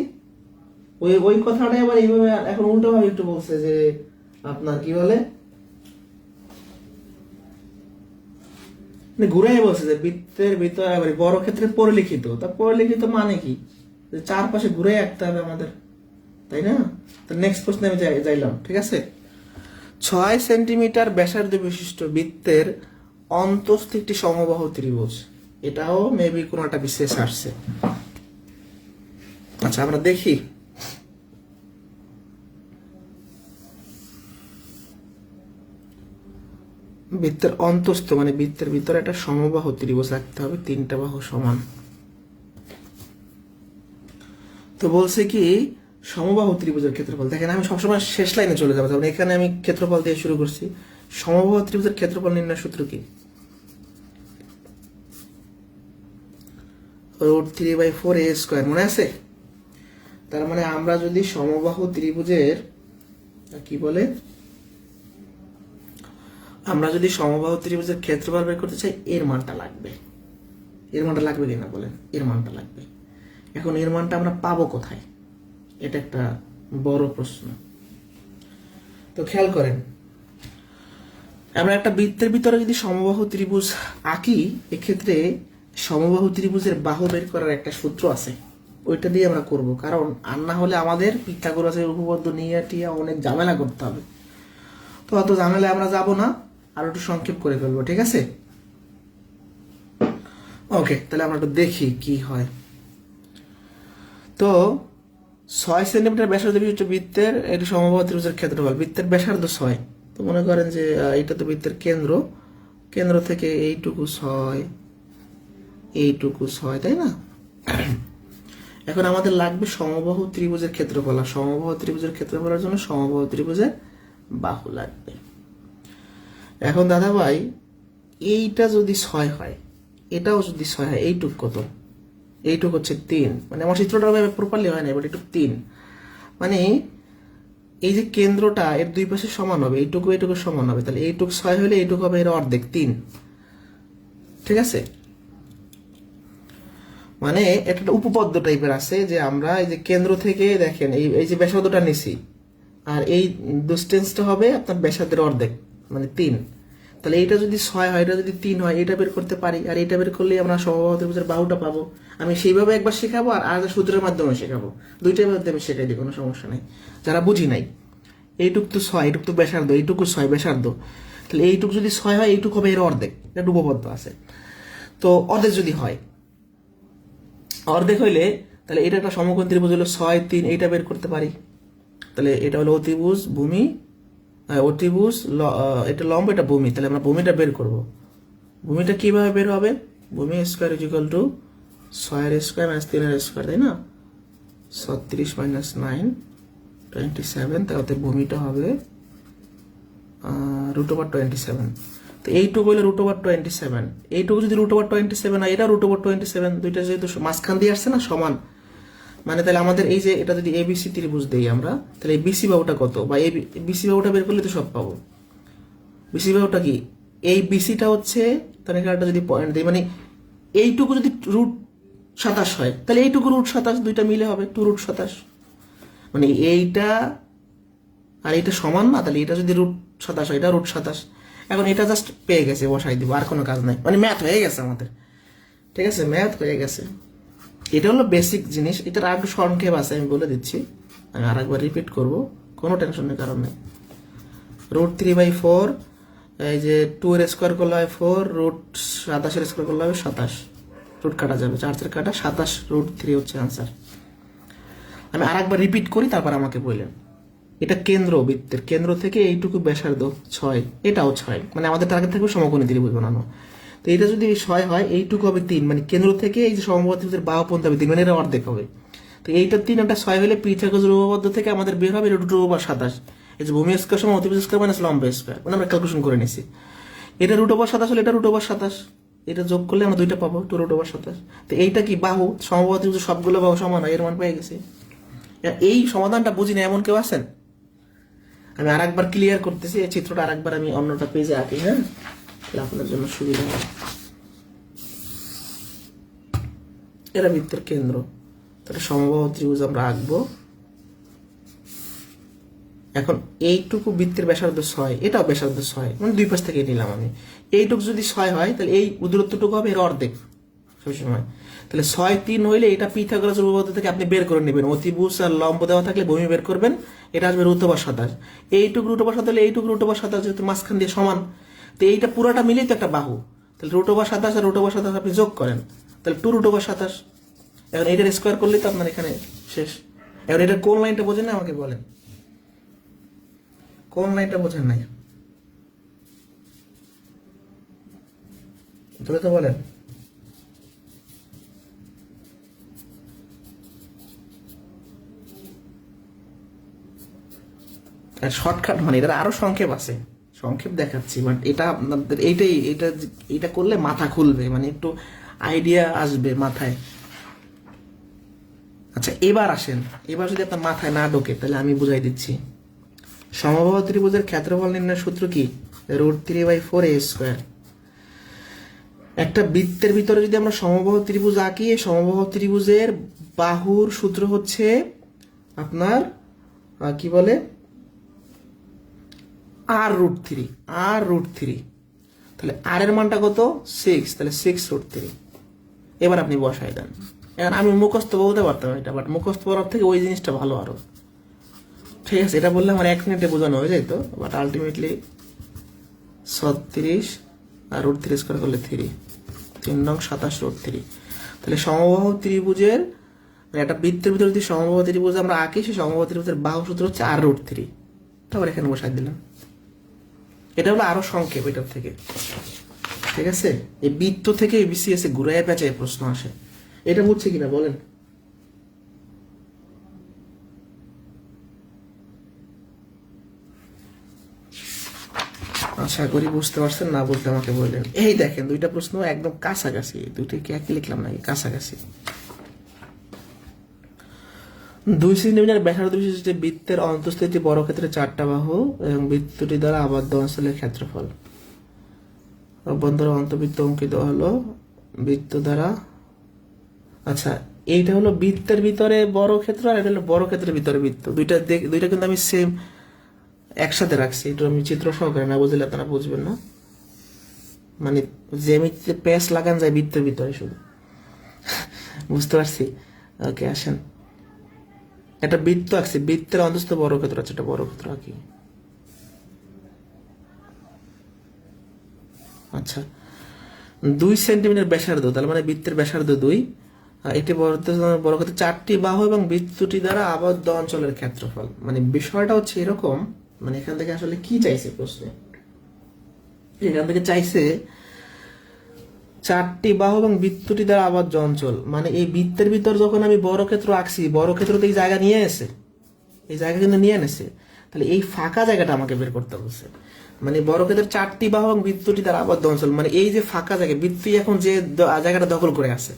[SPEAKER 1] ওই ওই কথাটাই আবার এইভাবে এখন উল্টো ভাবে একটু বলছে যে আপনার কি বলে ঘুরাই বলছে যে বৃত্তের ভিতরে আবার বর্গক্ষেত্রে পরিলিখিত। তা পরিলিখিত মানে কি? চারপাশে ঘুরে আঁকতে হবে আমাদের, তাই না? তো নেক্সট প্রশ্নে আমি যাইলাম, ঠিক আছে। 6 সেন্টিমিটার ব্যাসার্ধ বিশিষ্ট বৃত্তের অন্তস্থ একটি সমবাহু ত্রিভুজ। এটাও মেবি কোনো একটা বিশেষ আসছে। আচ্ছা আমরা দেখি। বৃত্তের অন্তস্থ মানে বৃত্তের ভিতরে একটা সমবাহু ত্রিভুজ রাখতে হবে, 3টা বাহু সমান। তো বলছে কি সমবাহু ত্রিভুজের ক্ষেত্রফল। দেখেন আমি সবসময় শেষ লাইনে চলে যাবো, যেমন এখানে আমি ক্ষেত্রফল দিয়ে শুরু করছি। সমবাহু ত্রিভুজের ক্ষেত্রফল নির্ণয় সূত্র কি? √3/4a², মনে আছে? তার মানে আমরা যদি সমবাহু ত্রিভুজের কি বলে, আমরা যদি সমবাহু ত্রিভুজের ক্ষেত্রফল বের করতে চাই, এর মানটা লাগবে। এর মানটা লাগবে কিনা বলেন? এর মানটা লাগবে। এখন এর মানটা আমরা পাবো কোথায়? এটা একটা বড় প্রশ্ন। তো খেয়াল করেন, আমরা একটা বৃত্তের ভিতরে যদি সমবাহু ত্রিভুজ আঁকি, এক্ষেত্রে সমবাহু ত্রিভুজের বাহু বের করার একটা সূত্র আছে, ওইটা দিয়ে আমরা করব। কারণ আর না হলে আমাদের পিথাগোরাসের উপপাদ্য নিয়ে টিয়া অনেক ঝামেলা করতে হবে। তো অত ঝামেলায় আমরা যাব না, আর একটু সংক্ষেপ করে ফেলবো, ঠিক আছে? ওকে, তাহলে আমরা একটু দেখি কি হয়। তো 6 সেন্টিমিটার ব্যাসার্ধ বিশিষ্ট বৃত্তের একটি সমবাহু ত্রিভুজের ক্ষেত্রফল। বৃত্তের ব্যাসার্ধ 6। তো মনে করেন যে এটা তো বৃত্তের কেন্দ্র, কেন্দ্র থেকে এইটুকু 6, এইটুকু 6, তাই না? এখন আমাদের লাগবে সমবাহু ত্রিভুজের ক্ষেত্রফল। আর সমবাহু ত্রিভুজের ক্ষেত্রফলের জন্য সমবাহু ত্রিভুজের বাহু লাগবে। এখন দাদা ভাই, এইটা যদি 6 হয়, এটাও যদি 6 হয়, এইটুক কত? এইটুক হচ্ছে 3। মানে আমার চিত্রটা প্রপারলি হয় না, বাট এইটুক 3। মানে এই যে কেন্দ্রটা এর দুই পাশে সমান হবে, এইটুকু এইটুকু সমান হবে। তাহলে এইটুক 6 হলে এইটুকু হবে এর অর্ধেক, 3। ঠিক আছে? মানে এটা একটা উপপাদ্য টাইপের আছে যে আমরা এই যে কেন্দ্র থেকে দেখেন এই যে ব্যাসার্ধটা নিছি, আর এই ডিসটেন্সটা হবে আপনার ব্যাসার্ধের অর্ধেক, মানে 3। তাহলে এইটা যদি 6 হয়, এটা যদি 3 হয়, এটা বের করতে পারি। আর এটা বের করলে আমরা সমবাহু ত্রিভুজের বাহুটা পাবো। আমি সেইভাবে একবার শেখাবো, আর আলাদা সূত্রের মাধ্যমে শেখাবো। দুইটার মাধ্যমে শেখাই দিই, কোনো সমস্যা নেই। যারা বুঝি নাই, এইটুক তো 6, এইটুক তো ব্যাসার্ধ, এইটুকু 6 ব্যাসার্ধ। তাহলে এইটুক যদি 6 হয়, এইটুক হবে এর অর্ধেক। এটা উপপাদ্য আছে। তো অর্ধেক যদি হয়, অর্ধেক হইলে তাহলে এটা একটা সমকোণ ত্রিভুজ হলো 6, 3, এইটা বের করতে পারি। তাহলে এটা হলো অতিভুজ, ভূমি, অতিভুজ, এটা লম্ব, এটা ভূমি। তাহলে আমরা ভূমিটা বের করব। ভূমিটা কিভাবে বের হবে? ভূমি স্কোয়ার ইজ ইকুয়াল টু 6² - 3², তাই না? 36 - 9 27। তাহলে ভূমিটা হবে √27। তো এইটুকু হইলে √27। এইটুকু যদি √27 হয়, এটা √27, দুইটা যেহেতু মাঝখান দিয়ে আসছে না, সমান। মানে তাহলে আমাদের এই যে এটা যদি এবিসি ত্রিভুজ দেই আমরা, তাহলে এই বিসি বাহুটা কত, বা এই বিসি বাহুটা বের করলে তো সব পাবো। বিসি বাহুটা কি? এই বিসিটা হচ্ছে, তাহলে একটা যদি পয়েন্ট দিই, মানে এইটুকু যদি √27 হয়, তাহলে এইটুকু √27, দুইটা মিলে হবে 2√27। মানে এইটা আর এইটা সমান না, তাহলে এটা যদি √27 হয়, এটা √27। এখন এটা জাস্ট পেয়ে গেছে, বসাই দিব, আর কোনো কাজ নাই। মানে ম্যাথ হয়ে গেছে আমাদের, ঠিক আছে? ম্যাথ হয়ে গেছে। এটা হলো বেসিক জিনিস। এটার আর একটু সংক্ষেপ আছে, আমি বলে দিচ্ছি। আমি আর একবার রিপিট করব, কোনো টেনশনের কারণ নেই। √3/4, এই যে 2 এর স্কোয়ার করলে হয় 4, √27 এর স্কোয়ার করলে হবে 27। রুট কাটা যাবে, 4 কাটা 27, √3 হচ্ছে আনসার। আমি আর একবার রিপিট করি, তারপর আমাকে বললেন। এটা কেন্দ্র, বৃত্তের কেন্দ্র থেকে এইটুকু ব্যাসার্ধ 6, এটাও 6। মানে আমাদের টার্গেট থাকবে সমকোণী ত্রিভুজ বানানো। তো এটা যদি 6 হয়, এইটুকু হবে 3। মানে কেন্দ্র থেকে এই যে সমবাহু ত্রিভুজের বাহু পর্যন্ত হবে 3, মানে এটা অর্ধেক হবে। তো এইটা 3, একটা 6 হলে পিথাগোরাসের উপপাদ্য থেকে আমাদের বের হবে √27। এই যে ভূমি স্কয়ার সমান অতিভুজ স্কয়ার মাইনাস লম্ব স্কয়ার, মানে আমরা ক্যালকুলেশন করে নিছি। এটা √27 হলে এটা √27, এটা যোগ করলে আমরা দুইটা পাবো, 2√27। তো এইটা কি বাহু, সমবাহু ত্রিভুজ সবগুলো বাহু সমান হয়, এর মান পেয়ে গেছে। এই সমাধানটা বুঝি না এমন কেউ আছেন? আমি আর একবার ক্লিয়ার করতেছি, এই চিত্রটা আর একবার আমি অন্যটা পেজে আঁকি, হ্যাঁ, তাহলে আপনাদের জন্য সুবিধা হবে। এরা বৃত্তের কেন্দ্র, তাহলে সমবাহু ত্রিভুজ আমরা আঁকবো। এখন এইটুকু বৃত্তের ব্যাসার্ধ 6, এটাও ব্যাসার্ধ 6, মানে দুই পাশ থেকে নিলাম আমি। এইটুকু যদি 6 হয় তাহলে এই দূরত্বটুকু হবে এর অর্ধেক সবসময়। তাহলে 6 3 হইলে এটা পিথাগোরাসের উপপাদ্য থেকে আপনি বের করে নেবেন। অতিভুজ আর লম্ব দেওয়া থাকলে ভূমি বের করবেন, এটা আসবে √27। এইটুকু √27 হলে এইটুকু √27 যেহেতু মাঝখান দিয়ে সমান, তো এইটা পুরোটা মিলেই তো একটা বাহু। তাহলে √27 আর √27 আপনি যোগ করেন, তাহলে 2√27। এখন এটার স্কোয়ার করলেই তো আপনার এখানে শেষ। এখন এটা কোন লাইনটা বোঝেন না আমাকে বলেন, কোন লাইনটা বোঝেন নাই তবে তো বলেন। শর্টকাট মানে এটা আরো সংক্ষেপ আছে, সংক্ষেপ দেখাচ্ছি, বাট এটা আপনাদের এটা করলে মাথা খুলবে, মানে একটু আইডিয়া আসবে মাথায়। আচ্ছা এবার আসেন, এবার যদি আপনার মাথায় না ঢোকে তাহলে আমি বুঝাই দিচ্ছি। সমবাহু ত্রিভুজের ক্ষেত্রফল নির্ণয়ের সূত্র কি? √3/4a²। একটা বৃত্তের ভিতরে যদি আমরা সমবাহু ত্রিভুজ আঁকি, সমবাহু ত্রিভুজের বাহুর সূত্র হচ্ছে আপনার কি বলে r√3। তাহলে r এর মানটা কত? 6, তাহলে 6√3। এবার আপনি বসাই দেন। এখন আমি মুখস্থ বলতে পারতাম এটা, বাট মুখস্থ করার থেকে ওই জিনিসটা ভালো আরো। ঠিক আছে, এটা বললে আমার 1 মিনিটে বোঝানো হয়ে যেত, বাট আলটিমেটলি 36 আর √3² করলে 3 নং 27√3। তাহলে সমবাহু ত্রিভুজের একটা বৃত্তের ভিতরে যদি সমবাহু ত্রিভুজ আমরা আঁকি, সেই সমবাহু ত্রিভুজের বাহু সূত্র হচ্ছে r√3। তারপর এখানে বসাই দিলাম। এটা হলো আরো সংক্ষেপ এটার থেকে। ঠিক আছে, এই বৃত্ত থেকে বিসিএস এ ঘুরাইয়া পেঁচায় প্রশ্ন আসে। এটা বুঝছে কিনা বলেন? আশা করি বুঝতে পারছেন, না বলতে আমাকে বললেন। এই দেখেন দুইটা প্রশ্ন একদম কাছাকাছি, দুইটাকে একই লিখলাম নাকি, কাছাকাছি। 2 সেন্টিমিটার ব্যাসার্ধ বিশিষ্ট বৃত্তের অন্তঃস্থিত বর্গক্ষেত্রে 4টা বাহু এবং বৃত্তটি দ্বারা আবদ্ধ অঞ্চলের ক্ষেত্রফল। অভ্যন্তরে অন্তর্বৃত্ত অঙ্কিত হলো বৃত্ত দ্বারা। আচ্ছা, এইটা হলো বৃত্তের ভিতরে বর্গক্ষেত্র আর এটা হলো বর্গক্ষেত্রের ভিতরে বৃত্ত। দুইটা কিন্তু আমি সেম একসাথে রাখছি। এটা আমি চিত্র সহকারে না বুঝলে আপনারা বুঝবেন না, মানে জ্যামিতিতে প্যাচ লাগান যায় বৃত্তের ভিতরে শুধু। বুঝতে পারছি? ওকে, আসেন একটা বৃত্ত আঁকছি, বৃত্তের অন্তস্থ বর্গক্ষেত্র আছে, এটা বর্গক্ষেত্র আঁকি। আচ্ছা, 2 সেন্টিমিটার ব্যাসার্ধ, তাহলে মানে বৃত্তের ব্যাসার্ধ 2। একটি বর্গক্ষেত্রে 4টি বাহু এবং বৃত্তটি দ্বারা আবদ্ধ অঞ্চলের ক্ষেত্রফল। মানে বিষয়টা হচ্ছে এরকম, মানে এখান থেকে আসলে কি চাইছে প্রশ্নে, এখান থেকে চাইছে 4টি বাহু এবং বৃত্তটি দ্বারা আবদ্ধ অঞ্চল। মানে এই বৃত্তের ভিতর যখন আমি বর্গক্ষেত্র আঁকছি, বর্গক্ষেত্র তো এই জায়গা নিয়ে এসে, এই জায়গা কিন্তু নিয়ে এনেছে, তাহলে এই ফাঁকা জায়গাটা আমাকে বের করতে বলছে। মানে বর্গক্ষেত্রের 4টি বাহু এবং বৃত্তটি দ্বারা আবদ্ধ অঞ্চল, মানে এই যে ফাঁকা জায়গা, বৃত্তই এখন যে জায়গাটা দখল করে আছে,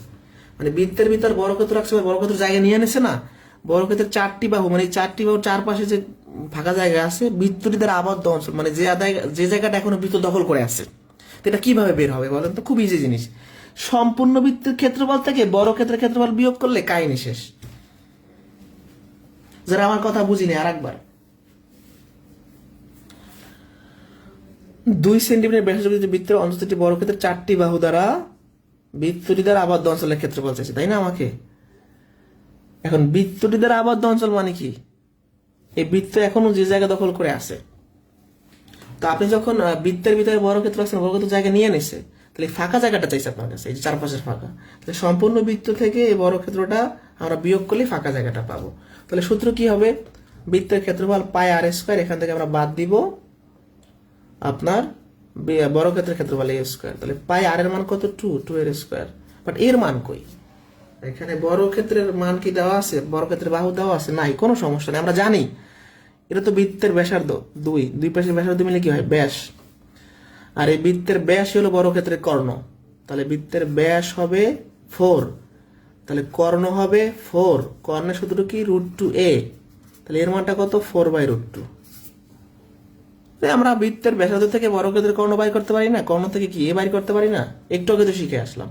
[SPEAKER 1] মানে বৃত্তের ভিতর বর্গক্ষেত্র রাখছে, বর্গক্ষেত্র জায়গা নিয়ে এনেছে না, বর্গক্ষেত্রের 4টি বাহু, মানে 4টি বাহুর চারপাশে যে ফাঁকা জায়গা আছে, বৃত্তটি দ্বারা আবদ্ধ অঞ্চল, মানে যে জায়গাটা এখনো বৃত্ত দখল করে আছে। তো এটা কিভাবে বের হবে বলেন তো? খুব ইজি জিনিস। সম্পূর্ণ বৃত্তের ক্ষেত্রফল থেকে বর্গক্ষেত্রের ক্ষেত্রফল বিয়োগ করলে কাহিনী শেষ। যারা আমার কথা বুঝিনি আর একবার, 2 সেন্টিমিটার ব্যাসার্ধ বৃত্তের অন্তঃস্থিত বর্গক্ষেত্রের 4টি বাহু দ্বারা বৃত্তটি দ্বারা আবদ্ধ অঞ্চলের ক্ষেত্রফল চাইছে, তাই না আমাকে? এখন বৃত্তটি দ্বারা আবদ্ধ অঞ্চল মানে কি? এই বৃত্ত এখনো যে জায়গা দখল করে আছে, তো আপনি যখন বৃত্তের ভিতরে বর্গক্ষেত্র আছেন, বর্গক্ষেত্র জায়গা নিয়ে নিছে, তাহলে ফাঁকা জায়গাটা চাইছে আপনার কাছে, এই যে চারপাশের ফাঁকা। তাহলে সম্পূর্ণ বৃত্ত থেকে এই বর্গক্ষেত্রটা আমরা বিয়োগ করলে ফাঁকা জায়গাটা পাবো। তাহলে সূত্র কি হবে? বৃত্তের ক্ষেত্রফল πr², এখান থেকে আমরা বাদ দিব আপনার বর্গক্ষেত্রের ক্ষেত্রফল a²। তাহলে πr এর মান কত? 2 এর স্কোয়ার। বাট এর মান কই? এখানে বর্গক্ষেত্রের মান কি দেওয়া আছে? বর্গক্ষেত্রের বাহু দেওয়া আছে? নাই, কোনো সমস্যা নেই, আমরা জানি এটা তো বৃত্তের ব্যাসার্ধ 2, দুই পাশের ব্যাসার্ধ মিলে কি হয়? ব্যাস। আর এই বৃত্তের ব্যাস হলো বর্গক্ষেত্রের কর্ণ, তাহলে বৃত্তের ব্যাস হবে 4, তাহলে কর্ণ হবে 4, কর্ণের সূত্র কি? √2a, তাহলে এর মানটা কত? 4/√2। আমরা বৃত্তের ব্যাসার্ধ থেকে বর্গক্ষেত্রের কর্ণ বাইর করতে পারি না? কর্ণ থেকে কি এ বাইর করতে পারি না? একটু আগে তো শিখে আসলাম।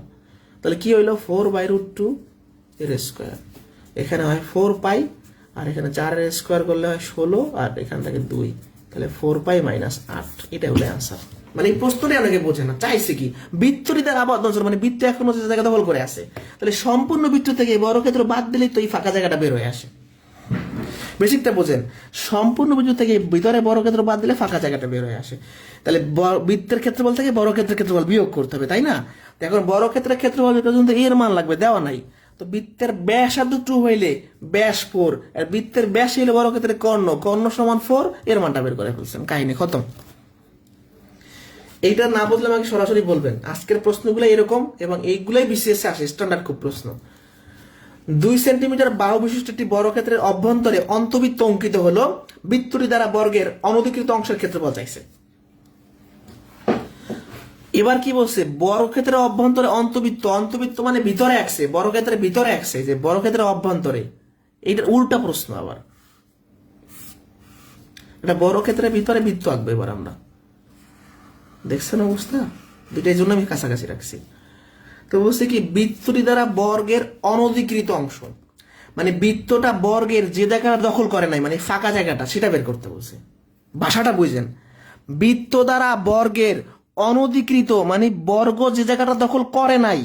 [SPEAKER 1] তাহলে কি হইলো? 4/√2 এর স্কোয়ার। এখানে হয় 4 পাই, আর এখানে 4 স্কোয়ার করলে হয় 16, আর এখান থেকে 2, তাহলে 4 পাই মাইনাস 8, এটা হলো অ্যান্সার। মানে এই প্রশ্নটাই অনেকে বোঝে না, চাইছে কি বৃত্তটি দ্বারা আবদ্ধ অঞ্চল, মানে বৃত্ত এখনো যে জায়গা দখল করে আছে, তাহলে সম্পূর্ণ বৃত্ত থেকে বর্গক্ষেত্র বাদ দিলেই তো এই ফাঁকা জায়গাটা বের হয়ে আসে। বেসিকটা বোঝেন, সম্পূর্ণ বৃত্ত থেকে ভিতরে বর্গক্ষেত্র বাদ দিলে ফাঁকা জায়গাটা বের হয়ে আসে। তাহলে বৃত্তের ক্ষেত্রফল থেকে বর্গক্ষেত্রের ক্ষেত্রফল বিয়োগ করতে হবে, তাই না? তো এখন বর্গক্ষেত্রের ক্ষেত্রফল পর্যন্ত এর মান লাগবে, দেওয়া নাই। তো বৃত্তের ব্যাসার্ধ 2 হইলে ব্যাস 4, আর বৃত্তের ব্যাস হইলে বর্গক্ষেত্রের কর্ণ সমান 4, এর মানটা বের করে ফেলছেন, কাহিনী খতম। এইটা না বুঝলে আমাকে সরাসরি বলবেন। আজকের প্রশ্নগুলো এরকম, এবং এইগুলাই বিসিএস আসে, স্ট্যান্ডার্ড খুব প্রশ্ন। 2 সেন্টিমিটার বাহু বিশিষ্ট একটি বর্গক্ষেত্রের অভ্যন্তরে অন্তবৃত্ত অঙ্কিত হলো, বৃত্তটি দ্বারা বর্গের অনধিকৃত অংশের ক্ষেত্রফল চাইছে। এবার কি বলছে, বর্গক্ষেত্রের অভ্যন্তরে অন্তবৃত্ত মানে ভিতরে আসছে, বর্গক্ষেত্রের ভিতরে আসছে, যে বর্গক্ষেত্রের অভ্যন্তরে, এইটার উল্টা প্রশ্ন আবার। এটা বর্গক্ষেত্রের ভিতরে বৃত্ত আঁকবো এবার আমরা, দেখছেন অবস্থা? দুইটাই জন্য আমি কাছাকাছি রাখছি। তো বলছে কি, বৃত্তটি দ্বারা বর্গের অনধিকৃত অংশ, মানে বৃত্তটা বর্গের যে জায়গাটা দখল করে নাই, মানে ফাঁকা জায়গাটা, সেটা বের করতে বলছে। ভাষাটা বুঝেন, বৃত্ত দ্বারা বর্গের অনধিকৃত মানে বর্গ যে জায়গাটা দখল করে নাই,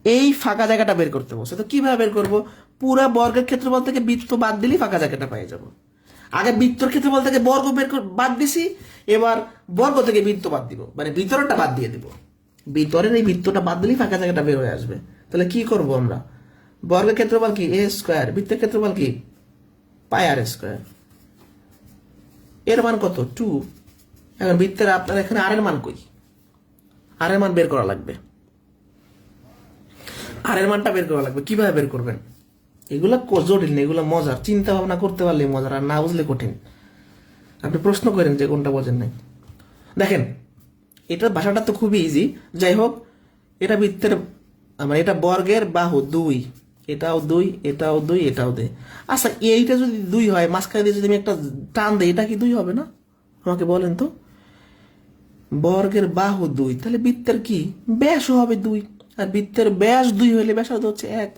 [SPEAKER 1] এই ফাঁকা জায়গাটা বের করতে বলছে। তো কিভাবে বের করব? পুরা বর্গের ক্ষেত্রফল থেকে বৃত্ত বাদ দিলেই ফাঁকা জায়গাটা পেয়ে যাব। আগে বৃত্তর ক্ষেত্রফল থেকে বর্গ বাদ দিছি, এবার বর্গ থেকে বৃত্ত বাদ দিব, মানে ভিতরটা বাদ দিয়ে দিব। ভিতরের এই বৃত্তটা বাদ দিলেই ফাঁকা জায়গাটা বের হয়ে আসবে। তাহলে কি করব আমরা? বর্গের ক্ষেত্রফল কি a স্কয়ার, বৃত্তের ক্ষেত্রফল কি পাই আর স্কয়ার, এর মান কত 2। এখন বৃত্তের আপনার এখানে আর এর মান কই? আর এর মান বের করা লাগবে, আর এর মানটা বের করা লাগবে। কিভাবে বের করবেন? এগুলা জটিল না, এগুলো মজার, চিন্তা ভাবনা করতে পারলে মজার, আর না বুঝলে কঠিন। আপনি প্রশ্ন করেন যে কোনটা বোঝেন নাই। দেখেন, এটার ভাষাটা তো খুবই ইজি। যাই হোক, এটা বৃত্তের মানে এটা বর্গের বাহু 2, এটাও 2, এটাও 2, এটাও 2। আচ্ছা, এইটা যদি 2 হয়, মাঝখানে দিয়ে যদি আমি একটা টান দিই, এটা কি 2 হবে না? আমাকে বলেন তো। বর্গের বাহু 2, তাহলে বৃত্তের কি ব্যাসও হবে 2, আর বৃত্তের ব্যাস 2 হইলে ব্যাসার্ধ হচ্ছে 1।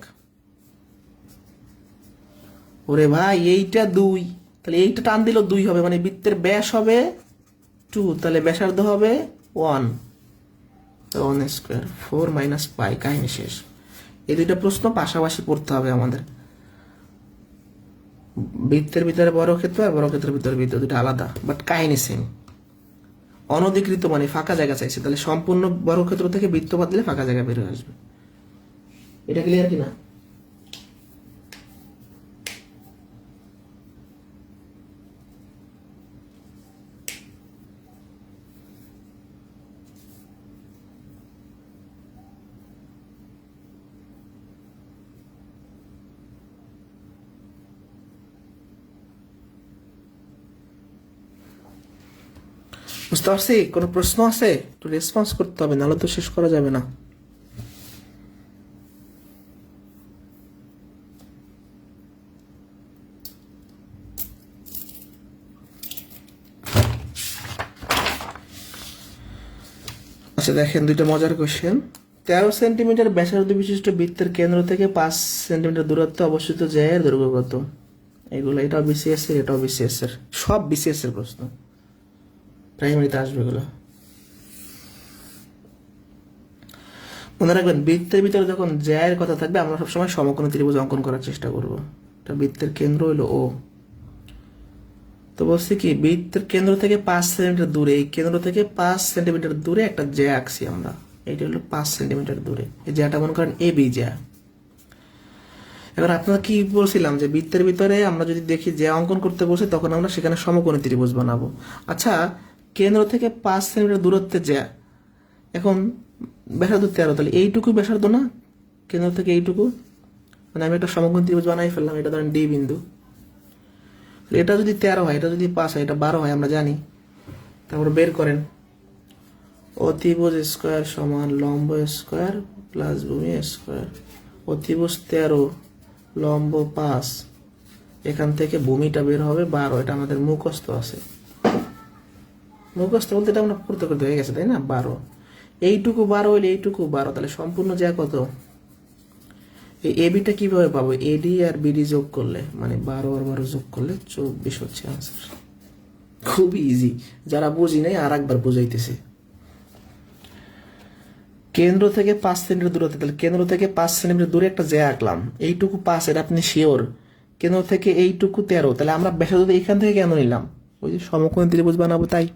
[SPEAKER 1] ওরে ভাই, এইটা 2, তাহলে এইটা টান দিলেও 2 হবে, মানে বৃত্তের ব্যাস হবে 2, তাহলে ব্যাসার্ধ হবে 1 স্কোয়ার, 4 মাইনাস পাই, কাহিনী শেষ। এই দুইটা প্রশ্ন পাশাপাশি পড়তে হবে আমাদের। বৃত্তের ভিতরে বর্গক্ষেত্র আর বর্গক্ষেত্রের ভিতরে বৃত্ত, দুটো আলাদা, বাট কাহিনী সেম। অনধিকৃত মানে ফাঁকা জায়গা চাইছে, তাহলে সম্পূর্ণ বর্গক্ষেত্র থেকে বৃত্ত বাদ দিলে ফাঁকা জায়গা বের হয়ে আসবে। এটা ক্লিয়ার কিনা? বুঝতে পারছি? কোনো প্রশ্ন আছে? একটু রেসপন্স করতে হবে, নাহলে তো শেষ করা যাবে না। আচ্ছা দেখেন, দুইটা মজার কোশ্চেন। 13 সেন্টিমিটার ব্যাসার্ধ বিশিষ্ট বৃত্তের কেন্দ্র থেকে 5 সেন্টিমিটার দূরত্বে অবস্থিত জ্যায়ের দৈর্ঘ্য কত? এগুলো, এটাও বিসিএস এর, এটাও বিসিএস এর, সব বিসিএস এর প্রশ্ন, প্রাইমারিতে আসবে এগুলো। মনে রাখবেন, বৃত্তের ভিতরে যখন জ্যায়ের কথা থাকবে, আমরা সবসময় সমকোণী ত্রিভুজ অঙ্কন করার চেষ্টা করব। এটা বৃত্তের কেন্দ্র হলো ও। তো বলছি কি, বৃত্তের কেন্দ্র থেকে 5 সেন্টিমিটার দূরে, এই কেন্দ্র থেকে 5 সেন্টিমিটার দূরে একটা জ্যা আঁকছি আমরা। এইটা হলো 5 সেন্টিমিটার দূরে, এই জ্যাটা মনে করেন এ বি জ্যা। এবার আপনারা কি বলছিলাম যে বৃত্তের ভিতরে আমরা যদি দেখি জ্যা অঙ্কন করতে বসে, তখন আমরা সেখানে সমকোণী ত্রিভুজ বানাবো। আচ্ছা, কেন্দ্র থেকে 5 সেন্টিমিটার দূরত্বে জ্যা, এখন ব্যাসার্ধ 13, তাহলে এইটুকু ব্যাসার্ধ না কেন্দ্র থেকে এইটুকু, মানে আমি একটা সমকোণী ত্রিভুজ বানাই ফেললাম। এটা ধরেন ডি বিন্দু, এটা যদি 13 হয়, এটা যদি 5 হয়, এটা 12 হয়, আমরা জানি। তারপর বের করেন, অতিভুজ স্কোয়ার সমান লম্ব স্কোয়ার প্লাস ভূমি স্কোয়ার। অতিভুজ 13, লম্ব 5, এখান থেকে ভূমিটা বের হবে 12। এটা আমাদের মুখস্থ আছে, মুখস্থ বলতে এটা আমরা করতে করতে হয়ে গেছে, তাই না? 12, এইটুকু 12 হইলে এইটুকু 12, তাহলে সম্পূর্ণ জ্যা কত? এই এবিটা কিভাবে পাবো? এডি আর বিডি যোগ করলে, মানে 12 আর 12 যোগ করলে 24 হচ্ছে আনসার। খুবই ইজি, যারা বুঝি নাই আর একবার বুঝাইতেছে। কেন্দ্র থেকে 5 সেন্টিমিটার দূরত্বে, তাহলে কেন্দ্র থেকে 5 সেন্টিমিটার দূরে একটা জ্যা আঁকলাম, এইটুকু 5, এটা আপনি শিওর। কেন্দ্র থেকে এইটুকু 13, তাহলে আমরা ব্যাসার্ধ এখান থেকে কেন নিলাম? ওই যে সমকোণ ত্রিভুজ বানাবো তাই।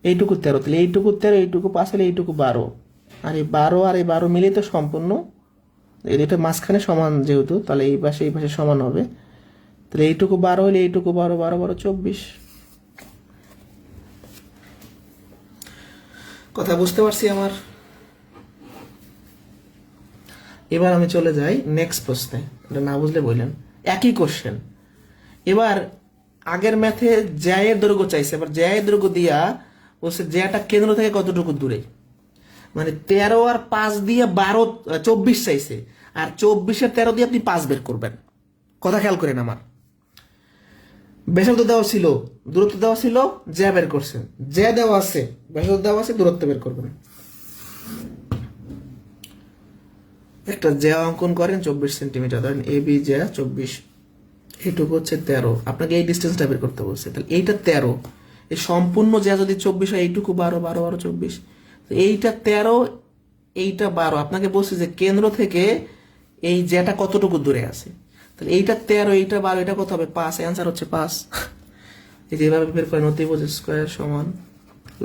[SPEAKER 1] এইটুকু 13, তাহলে এইটুকু 13, এইটুকু 5, হলে এইটুকু 12, আর এই 12 আর এই 12 মিলিয়ে তো সম্পূর্ণ, এটা মাঝখানে সমান যেহেতু, তাহলে এই পাশে সমান হবে। তাহলে এইটুকু 12 হলে এইটুকু 12, 12 12 24। কথা বুঝতে পারছি আমার? এবার আমি চলে যাই নেক্সট প্রশ্নে, এটা না বুঝলে বললেন, একই কোশ্চেন। এবার আগের ম্যাথে জ্যায়ের দৈর্ঘ্য চাইছে, এবার জ্যায়ের দৈর্ঘ্য দিয়া বলছে জ্যাটা কেন্দ্র থেকে কতটুকু দূরে, মানে 13 আর 5 দিয়ে 12 24 চাইছে, আর 24 আর 13 দিয়ে আপনি 5 বের করবেন। কথা খেয়াল করেন আমার, ব্যাসার্ধ দেওয়া ছিল, দূরত্ব দেওয়া ছিল, জ্যা বের করছেন, জ্যা দেওয়া আছে, ব্যাসার্ধ দেওয়া আছে, দূরত্ব বের করবেন। একটা জ্যা অঙ্কন করেন 24 সেন্টিমিটার, ধরেন এ বি জ্যা 24, এইটুকু হচ্ছে 13, আপনাকে এই ডিস্টেন্সটা বের করতে বলছে, তাহলে এইটা 13, এই সম্পূর্ণ জ্যা যদি 24 হয়, এইটুকু 12, 12 12 24, এইটা 13, এইটা 12, আপনাকে বলছে যে কেন্দ্র থেকে এই জ্যাটা কতটুকু দূরে আছে, তাহলে এইটা 13, এইটা 12, এটা কত হবে? 5, অ্যান্সার হচ্ছে 5। এই যে এভাবে বের করেন, অতিভুজ স্কোয়ার সমান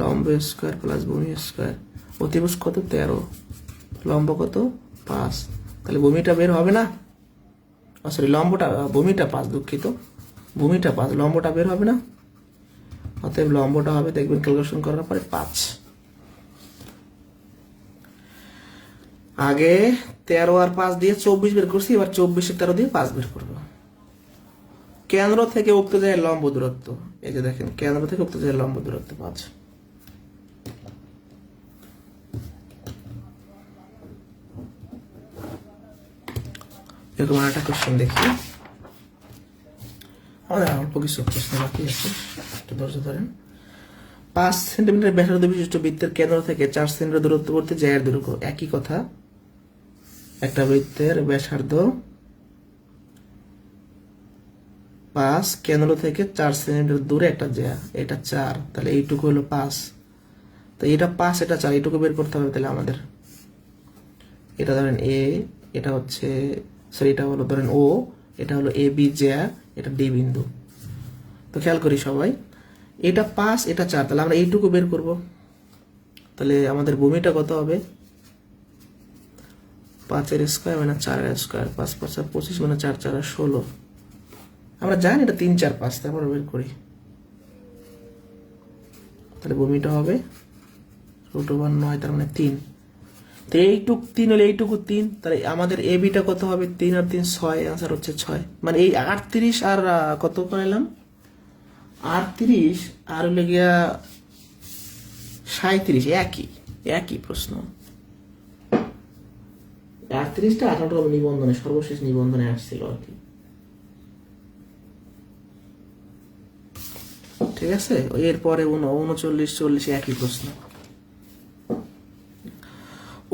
[SPEAKER 1] লম্ব স্কোয়ার প্লাস ভূমি স্কোয়ার, অতিভুজ কত? 13, লম্ব কত? 5, তাহলে ভূমিটা বের হবে না? সরি, লম্বটা, ভূমিটা 5, দুঃখিত, ভূমিটা 5, লম্বটা বের হবে না? অতএব লম্বটা হবে, দেখবেন ক্যালকুলেশন করার পরে 5। আগে 13 আর 5 দিয়ে 24 বের করছি, এবার 24 আর 13 দিয়ে 5 বের করবো। কেন্দ্র থেকে উক্ত জায়গায় লম্ব দূরত্ব, এই যে দেখেন, কেন্দ্র থেকে উক্ত জায়গায় লম্ব দূরত্ব 5। এরকম একটা কোশ্চেন দেখি, আমাদের অল্প কিছু প্রশ্ন বাকি আছে, একটু ধৈর্য ধরেন। 5 সেন্টিমিটার ব্যাসার্ধ বিশিষ্ট বৃত্তের কেন্দ্র থেকে 4 সেন্টিমিটার দূরত্ববর্তী জ্যায়ের দৈর্ঘ্য, একই কথা। একটা বৃত্তের ব্যাসার্ধ 5, কেন্দ্র থেকে 4 সেন্টিমিটার দূরে একটা জ্যা, এটা 4, তাহলে এইটুকু হলো 5, তো এটা 5, এটা 4, এইটুকু বের করতে হবে তাহলে আমাদের। এটা ধরেন এ, এটা হচ্ছে, সরি, এটা হলো ধরেন ও, এটা হলো এ বি জ্যা, এটা ডি বিন্দু। তো খেয়াল করি সবাই, এটা 5, এটা 4, তাহলে আমরা এইটুকু বের করব। তাহলে আমাদের ভূমিটা কত হবে? 5 এর স্কোয়ার মানে 4 এর স্কোয়ার, 5 5 25 মানে 4 4 16, আমরা জানি এটা 3 4 5, তারপর বের করি। তাহলে ভূমিটা হবে √9, তার মানে 3, তো এইটুকু 3 হলে এইটুকু 3, তাহলে আমাদের এ বিটা কত হবে? 3 আর 3 6, আনসার হচ্ছে 6। মানে এই 38 আর কত করলাম? 38 আর হলে গিয়া 37, একই প্রশ্ন। 38টা 18 নিবন্ধনে, সর্বশেষ নিবন্ধনে আসছিল আর কি, ঠিক আছে। এরপরে 39 40 একই প্রশ্ন।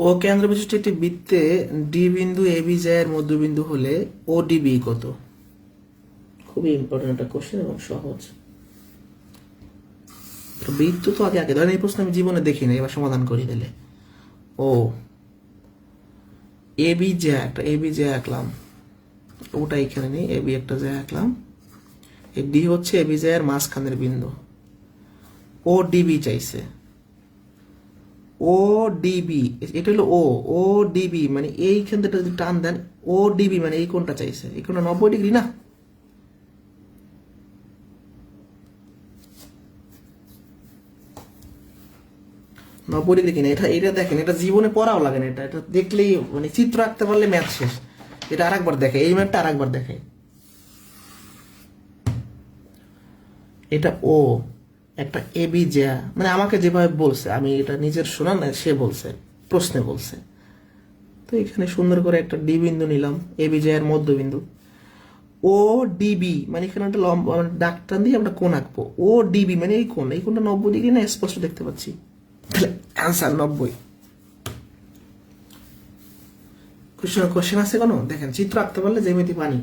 [SPEAKER 1] ও কেন্দ্র বিশিষ্ট একটি বৃত্তে ডি বিন্দু এ বি জ্যায়ের মধ্যবিন্দু হলে ও ডিবি কত? খুবই ইম্পর্টেন্ট একটা কোশ্চেন এবং সহজ। বৃত্ত তো আগে ধরেন, এই প্রশ্ন আমি জীবনে দেখি না, এবার সমাধান করি দিলে। ও এ বি জ্যা, একটা এ বি জ্যা আঁকলাম, ওটা এখানে নেই, এ বি একটা জ্যা আঁকলাম, এই ডি হচ্ছে এ বি জ্যায়ের মাঝখানের বিন্দু, ও ডিবি চাইছে, ও ডিবি, এটা হলো ও ডিবি, মানে এইখান থেকে যদি টান দেন, ও ডিবি মানে এই কোণটা চাইছে, এই কোণটা 90 ডিগ্রি না? নব্বই ডিগ্রি কিনা, এটা দেখেন, এটা জীবনে পড়াও লাগে না, এটা দেখলেই মানে চিত্র আঁকতে পারলে ম্যাথ শেষ। এটা আরেকবার দেখে, এই ম্যাথটা আরেকবার দেখে, এটা ও একটা এ বি জ্যা, মানে আমাকে যেভাবে বলছে, আমি এটা নিজের শোনা না, সে বলছে, প্রশ্নে বলছে। তো এখানে সুন্দর করে একটা ডি বিন্দু নিলাম, এ বি জ্যায়ের মধ্যবিন্দু। ও ডিবি মানে এখানে একটা লম্বা, মানে ডাক টান দিয়ে আমরা কোণ আঁকবো, ও ডিবি মানে এই কোণটা 90 ডিগ্রি না? স্পষ্ট দেখতে পাচ্ছি, তাহলে অ্যান্সার 90। কোশ্চেন আছে কোনো? দেখেন চিত্র আঁকতে পারলে জ্যামিতি পানি।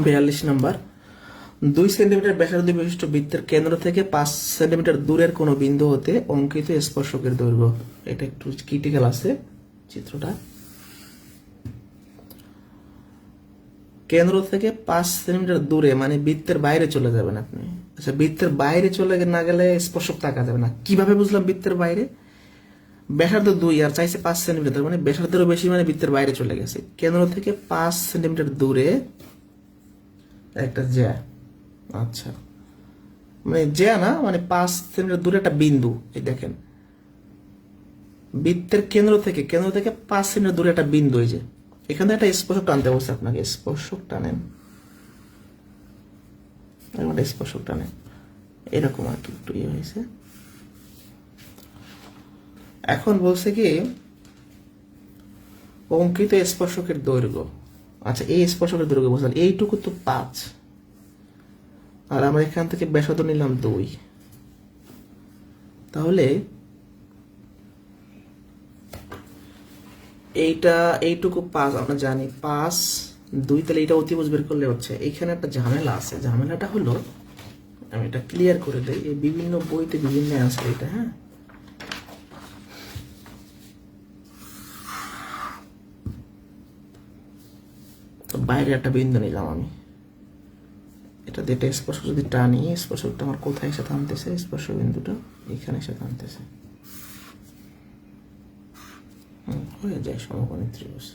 [SPEAKER 1] বিয়াল্লিশ নাম্বার, 2 সেন্টিমিটার ব্যাসার্ধ বিশিষ্ট বৃত্তের কেন্দ্র থেকে 5 সেন্টিমিটার দূরের কোনো বিন্দু হতে অঙ্কিত স্পর্শকের দৈর্ঘ্য। এটা একটু ক্রিটিক্যাল আছে চিত্রটা। কেন্দ্র থেকে 5 সেন্টিমিটার দূরে মানে বৃত্তের বাইরে চলে যাবেন আপনি। আচ্ছা, বৃত্তের বাইরে চলে না গেলে স্পর্শক তাকা যাবে না, কিভাবে বুঝলাম বৃত্তের বাইরে? ব্যাসার্ধ 2 আর চাইছে 5 সেন্টিমিটার, মানে ব্যাসার্ধেরও বেশি, মানে বৃত্তের বাইরে চলে গেছে। কেন্দ্র থেকে 5 সেন্টিমিটার দূরে একটা জ্যা, আচ্ছা মানে জ্যা না, মানে 5 সেন্টিমিটার দূরে একটা বিন্দু। এই দেখেন বৃত্তের কেন্দ্র থেকে 5 সেন্টিমিটার দূরে একটা বিন্দু। এই যে এখানে একটা স্পর্শক টানতে বলছে আপনাকে, স্পর্শক টানেন, স্পর্শক টানেন, এরকম আর কি একটু ইয়ে হয়েছে। এখন বলছে কি অঙ্কিত স্পর্শকের দৈর্ঘ্য। আচ্ছা, এই স্পর্শকের দৈর্ঘ্য বুঝলাম, এইটুকু তো 5, আর আমরা এখান থেকে ব্যাসার্ধ নিলাম 2, তাহলে এইটুকু 5 আমরা জানি, 5 2, তাহলে এটা অতিভুজ বের করলে হচ্ছে। এইখানে একটা ঝামেলা আছে, ঝামেলাটা হলো, আমি এটা ক্লিয়ার করে দেই, এই বিভিন্ন বইতে বিভিন্ন অ্যান্সার এটা। হ্যাঁ, তো বাইরে একটা বিন্দু নিলাম আমি, এটা দিয়ে স্পর্শ যদি টানি, স্পর্শকটা আমার কোথায় এসে থামতেছে? স্পর্শ বিন্দুটা এখানে এসে থামতেছে, হয়ে যায় সমকোণী ত্রিভুজ।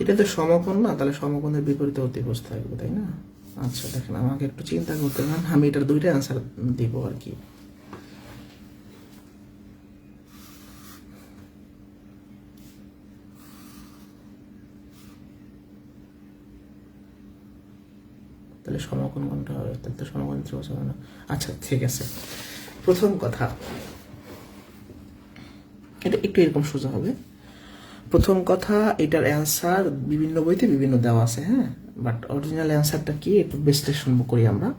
[SPEAKER 1] এটা তো সমকোণ না, তাহলে সমকোণের বিপরীতে অতিভুজ থাকবে, তাই না? আচ্ছা দেখেন, আমাকে একটু চিন্তা করতে হবে, আমি এটার 2টা অ্যান্সার দিব আর কি। তাহলে সমকোণ কোনটা হবে? তাহলে তো সমকোণ ত্রিভুজ হবে না। আচ্ছা ঠিক আছে, প্রথম কথা এটা একটু এরকম সোজা হবে। প্রথম কথা, এটার অ্যান্সার বিভিন্ন বইতে বিভিন্ন দেওয়া আছে, হ্যাঁ, বাট অরিজিনাল অ্যান্সারটা কি একটু বিশ্লেষণ করি আমরা।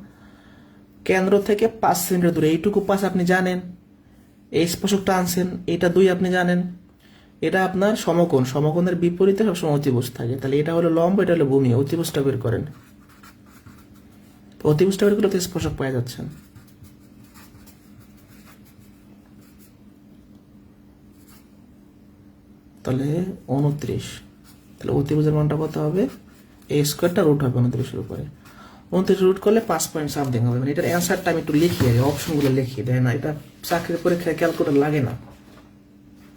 [SPEAKER 1] কেন্দ্র থেকে 5 সেন্টিমিটার দূরে, এইটুকু 5 আপনি জানেন, এই স্পর্শকটা আনছেন, এটা 2 আপনি জানেন, এটা আপনার সমকোণ, সমকোণের বিপরীতে সবসময় অতিভুজ থাকে, তাহলে এটা হলো লম্ব, এটা হলো ভূমি, অতিভুজটা বের করেন, অতিভুজটা বের করলে স্পর্শক পাওয়া যাচ্ছেন। তাহলে 29, তাহলে অতিভুজের মানটা কত হবে? এই স্কোয়ারটা রুট হবে 29-এর উপরে, 29 রুট করলে 5 পয়েন্ট সামথিং হবে। মানে এটার অ্যান্সারটা আমি একটু লিখি, অপশনগুলো লিখি, দেয় না এটা চাকরির পরীক্ষায় ক্যালকুলেটর লাগে না।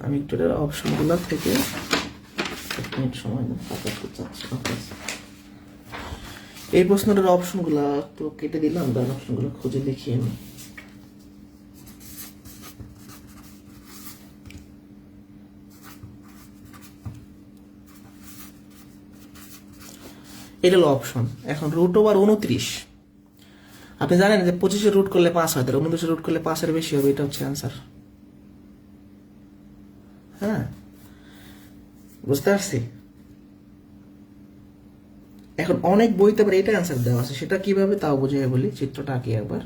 [SPEAKER 1] আমি একটু অপশনগুলো থেকে 1 মিনিট সময় চাচ্ছি। এই প্রশ্নটার অপশনগুলো তো কেটে দিলাম, তার অপশনগুলো খুঁজে লিখি আমি। এটা হলো অপশন। এখন রুট ওভার 29, আপনি জানেন যে 25-এর রুট করলে 5 হয়, তাহলে 29-এর রুট করলে 5-এর বেশি হবে, এটা হচ্ছে অ্যান্সার। হ্যাঁ, বুঝতে পারছি। এখন অনেক বইতে আবার এটা অ্যান্সার দেওয়া আছে, সেটা কিভাবে তাও বুঝিয়ে বলি, চিত্রটা আঁকি একবার।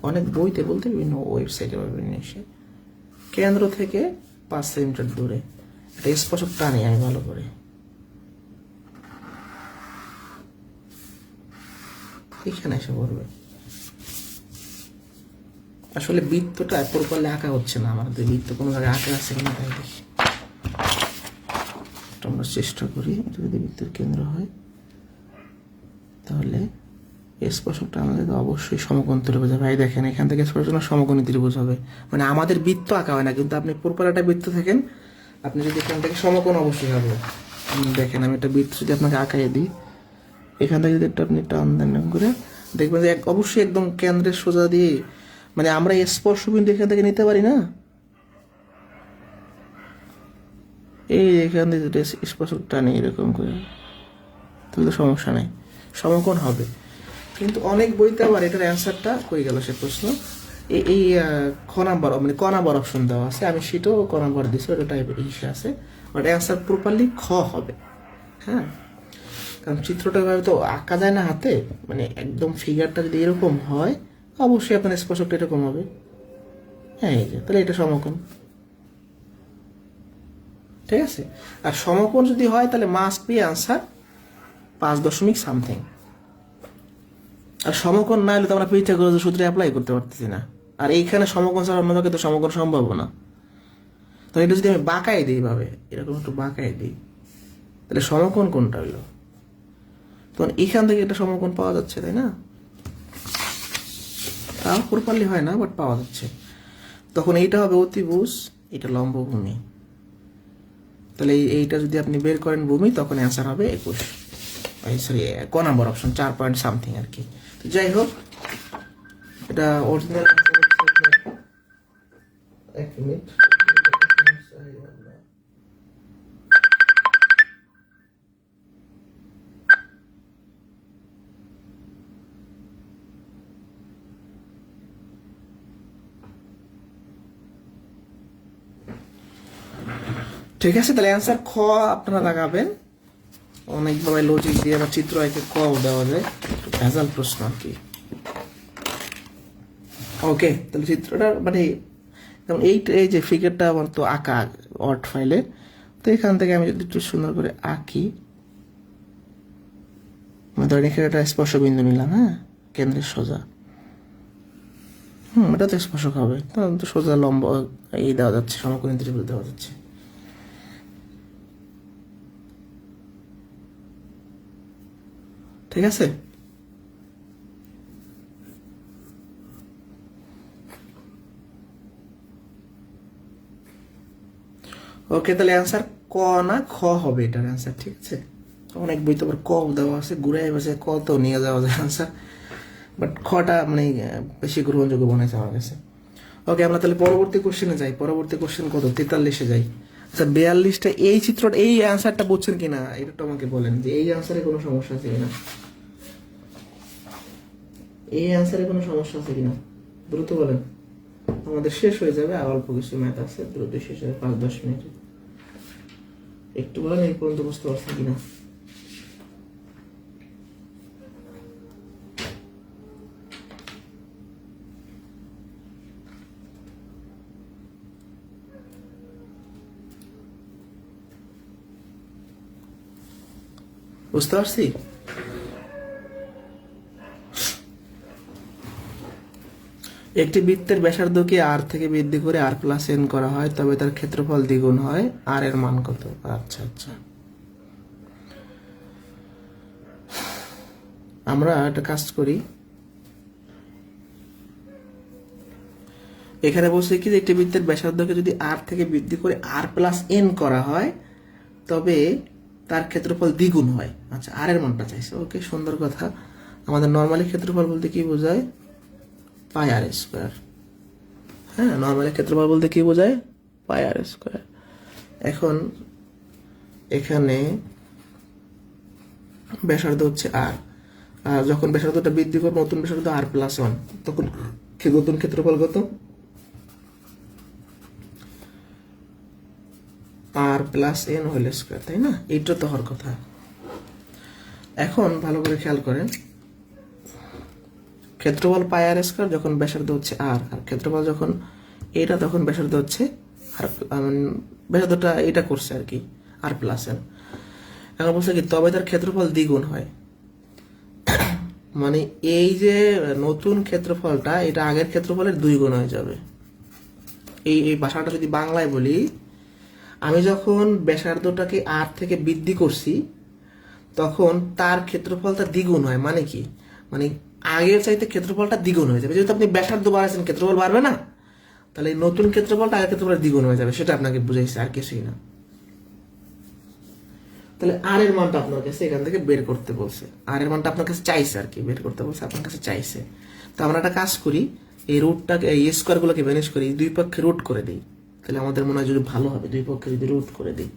[SPEAKER 1] অনেক বইতে বলতে বিভিন্ন ওয়েবসাইটে এসে কেন্দ্র থেকে 5 সেন্টিমিটার দূরে একটা স্পর্শক টানি আমি ভালো করে, এখানে এসে পড়বে। আসলে বৃত্তটা প্রপারলি আঁকা হচ্ছে না, আমাদের বৃত্ত কোনো জায়গায় আঁকা আছে কিনা তাই দেখি, আমরা চেষ্টা করি। যদি বৃত্তের কেন্দ্র হয় তাহলে স্পর্শকটা আমাদের অবশ্যই সমকোণ ত্রিভুজ হবে। ভাই দেখেন, এখান থেকে স্পর্শক সমকোণী ত্রিভুজ হবে, মানে আমাদের বৃত্ত আঁকা হয় না, কিন্তু আপনি প্রপার একটা বৃত্ত থাকেন, আপনি যদি এখান থেকে সমকোণ অবশ্যই হবে। দেখেন আমি একটা বৃত্ত যদি আপনাকে আঁকাই দিই, এখান থেকে যদি একটা আপনি টান দেন করে দেখবেন যে অবশ্যই একদম কেন্দ্রের সোজা দিয়ে, মানে আমরা স্পর্শবিন্দু এখান থেকে নিতে পারি না, এই এখান থেকে যদি স্পর্শক টানি এরকম করে, তাহলে তো সমস্যা নেই, সমকোণ হবে। কিন্তু অনেক বইতে আবার এটার অ্যান্সারটা কই গেল সে প্রশ্ন, এই খ নাম্বার মানে ক নাম্বার অপশন দেওয়া আছে, আমি সেটাও ক নাম্বার দিচ্ছি, ওটা টাইপের ইস্যু আছে, বাট অ্যান্সার প্রপারলি খ হবে। হ্যাঁ, কারণ চিত্রটা ভাবে তো আঁকা যায় না হাতে, মানে একদম ফিগারটা যদি এরকম হয় অবশ্যই আপনার স্পর্শকটা এরকম হবে। হ্যাঁ, এই যে তাহলে এটা সমকোণ, ঠিক আছে। আর সমকোণ যদি হয় তাহলে মাস্ট বি অ্যান্সার 5 সামথিং। আর সমকোণ না হলে তো আমরা পিথাগোরাসের সূত্রে অ্যাপ্লাই করতে পারতেছি না, আর এইখানে সমকোণ ছাড়া অন্য জায়গায় তো সমকোণ সম্ভব না। তো এটা যদি আমি বাঁকাই দিই ভাবে, এরকম একটু বাঁকাই দিই, তাহলে সমকোণ কোনটা হইলো? তখন এখান থেকে একটা সমকোণ পাওয়া যাচ্ছে, তাই না? তাও প্রপারলি হয় না, বাট পাওয়া যাচ্ছে। তখন এইটা হবে অতিভুজ, এটা লম্বভূমি। তাহলে এইটা যদি আপনি বের করেন ভূমি, তখন অ্যান্সার হবে 21, সরি ক নাম্বার অপশন 4 পয়েন্ট সামথিং আর কি। তো যাই হোক, এটা অরিজিনাল। এক মিনিট, ঠিক আছে। তাহলে অ্যান্সার খ আপনারা লাগাবেন। অনেকভাবে লজিক দিয়ে বা চিত্র এঁকে ক দেওয়া যায়, ভেজাল প্রশ্ন আর কি। ওকে, তাহলে চিত্রটা মানে যেমন এই যে ফিগারটা আমার তো আঁকা ওয়ার্ড ফাইলে, তো এখান থেকে আমি যদি একটু সুন্দর করে আঁকি, ধরেন এখানে একটা স্পর্শবিন্দু নিলাম, হ্যাঁ, কেন্দ্রের সোজা, এটা তো স্পর্শক হবে, তখন তো সোজা লম্ব এই দেওয়া যাচ্ছে, সমকোণী ত্রিভুজ দেওয়া যাচ্ছে। ঠিক আছে, ওকে। তাহলে অ্যান্সার ক না খ হবে এটার অ্যান্সার, ঠিক আছে। অনেক বই তো আবার ক দেওয়া আছে, ঘুরে বসে ক তো নিয়ে যাওয়া যায় অ্যান্সার, বাট খটা মানে বেশি গ্রহণযোগ্য মনে হচ্ছে আমার কাছে। ওকে, আমরা তাহলে পরবর্তী কোশ্চেনে যাই। পরবর্তী কোশ্চেন কত? 43-এ যাই। আচ্ছা, 42টা এই চিত্রটা, এই অ্যান্সারটা বুঝছেন কিনা এটা তো আমাকে বলেন, যে এই অ্যান্সারে কোনো সমস্যা আছে কিনা, এই অ্যান্সারে কোনো সমস্যা আছে কিনা, দ্রুত বলেন, আমাদের শেষ হয়ে যাবে, আর অল্প কিছু ম্যাথ আছে, দ্রুত শেষ হবে 5-10 মিনিটে। একটু বলেন এই পর্যন্ত বুঝতে পারছেন কিনা। বুঝতে পারছি? একটি বৃত্তের ব্যাসার্ধকে আর থেকে বৃদ্ধি করে আর প্লাস এন করা হয়, তবে তার ক্ষেত্রফল দ্বিগুণ হয়, আর এর মান কত? আচ্ছা আচ্ছা, আমরা একটা কাজ করি, এখানে বলছে কি যে একটি বৃত্তের ব্যাসার্ধকে যদি আর থেকে বৃদ্ধি করে আর প্লাস এন করা হয়, তবে তার ক্ষেত্রফল দ্বিগুণ হয়। আচ্ছা, আর এর মানটা চাইছে, ওকে, সুন্দর কথা। আমাদের নর্মালি ক্ষেত্রফল বলতে কি বোঝায়? পাই আর স্কোয়ার। হ্যাঁ, নর্মালি ক্ষেত্রফল বলতে কি বোঝায়? পাই আর স্কোয়ার। এখন এখানে ব্যাসার্ধ হচ্ছে আর, আর যখন ব্যাসার্ধটা বৃদ্ধি করবো, নতুন ব্যাসার্ধ আর প্লাস 1, তখন নতুন ক্ষেত্রফল কত? আর প্লাস এন হোল স্কোয়ার, তাই না? এইটা তো হওয়ার কথা। এখন ভালো করে খেয়াল করেন, ক্ষেত্রফল পাই আর স্কোয়ার যখন ব্যাসার্ধ হচ্ছে আর, আর ক্ষেত্রফল যখন এটা, তখন ব্যাসার্ধ হচ্ছে আর, ব্যাসার্ধটা এটা করছে আর কি, আর প্লাস এন। এখন বলছে কি, তবে তার ক্ষেত্রফল দ্বিগুণ হয়, মানে এই যে নতুন ক্ষেত্রফলটা, এটা আগের ক্ষেত্রফলের 2 গুণ হয়ে যাবে। এই ভাষাটা যদি বাংলায় বলি, আমি যখন ব্যাসার্ধটাকে আর থেকে বৃদ্ধি করছি, তখন তার ক্ষেত্রফলটা দ্বিগুণ হয়। মানে কি? মানে আগের চাইতে ক্ষেত্রফলটা দ্বিগুণ হয়ে যাবে। যেহেতু আপনি ব্যাসার্ধ বাড়াচ্ছেন, ক্ষেত্রফল বাড়বে না? তাহলে নতুন ক্ষেত্রফলটা আগের ক্ষেত্রফলের দ্বিগুণ হয়ে যাবে, সেটা আপনাকে বুঝাইছে, আর কিছুই না। তো তাহলে আর এর মানটা আপনার কাছে এখান থেকে বের করতে বলছে, আর এর মানটা আপনার কাছে চাইছে আর কি, বের করতে বলছে, আপনার কাছে চাইছে। তো আমরা একটা কাজ করি, এই রুটটাকে, এই স্কোয়ার গুলোকে ম্যানেজ করি, দুই পক্ষে রুট করে দিই, তাহলে আমাদের মনে হয় যদি ভালো হবে, দুই পক্ষে যদি রুট করে দিই।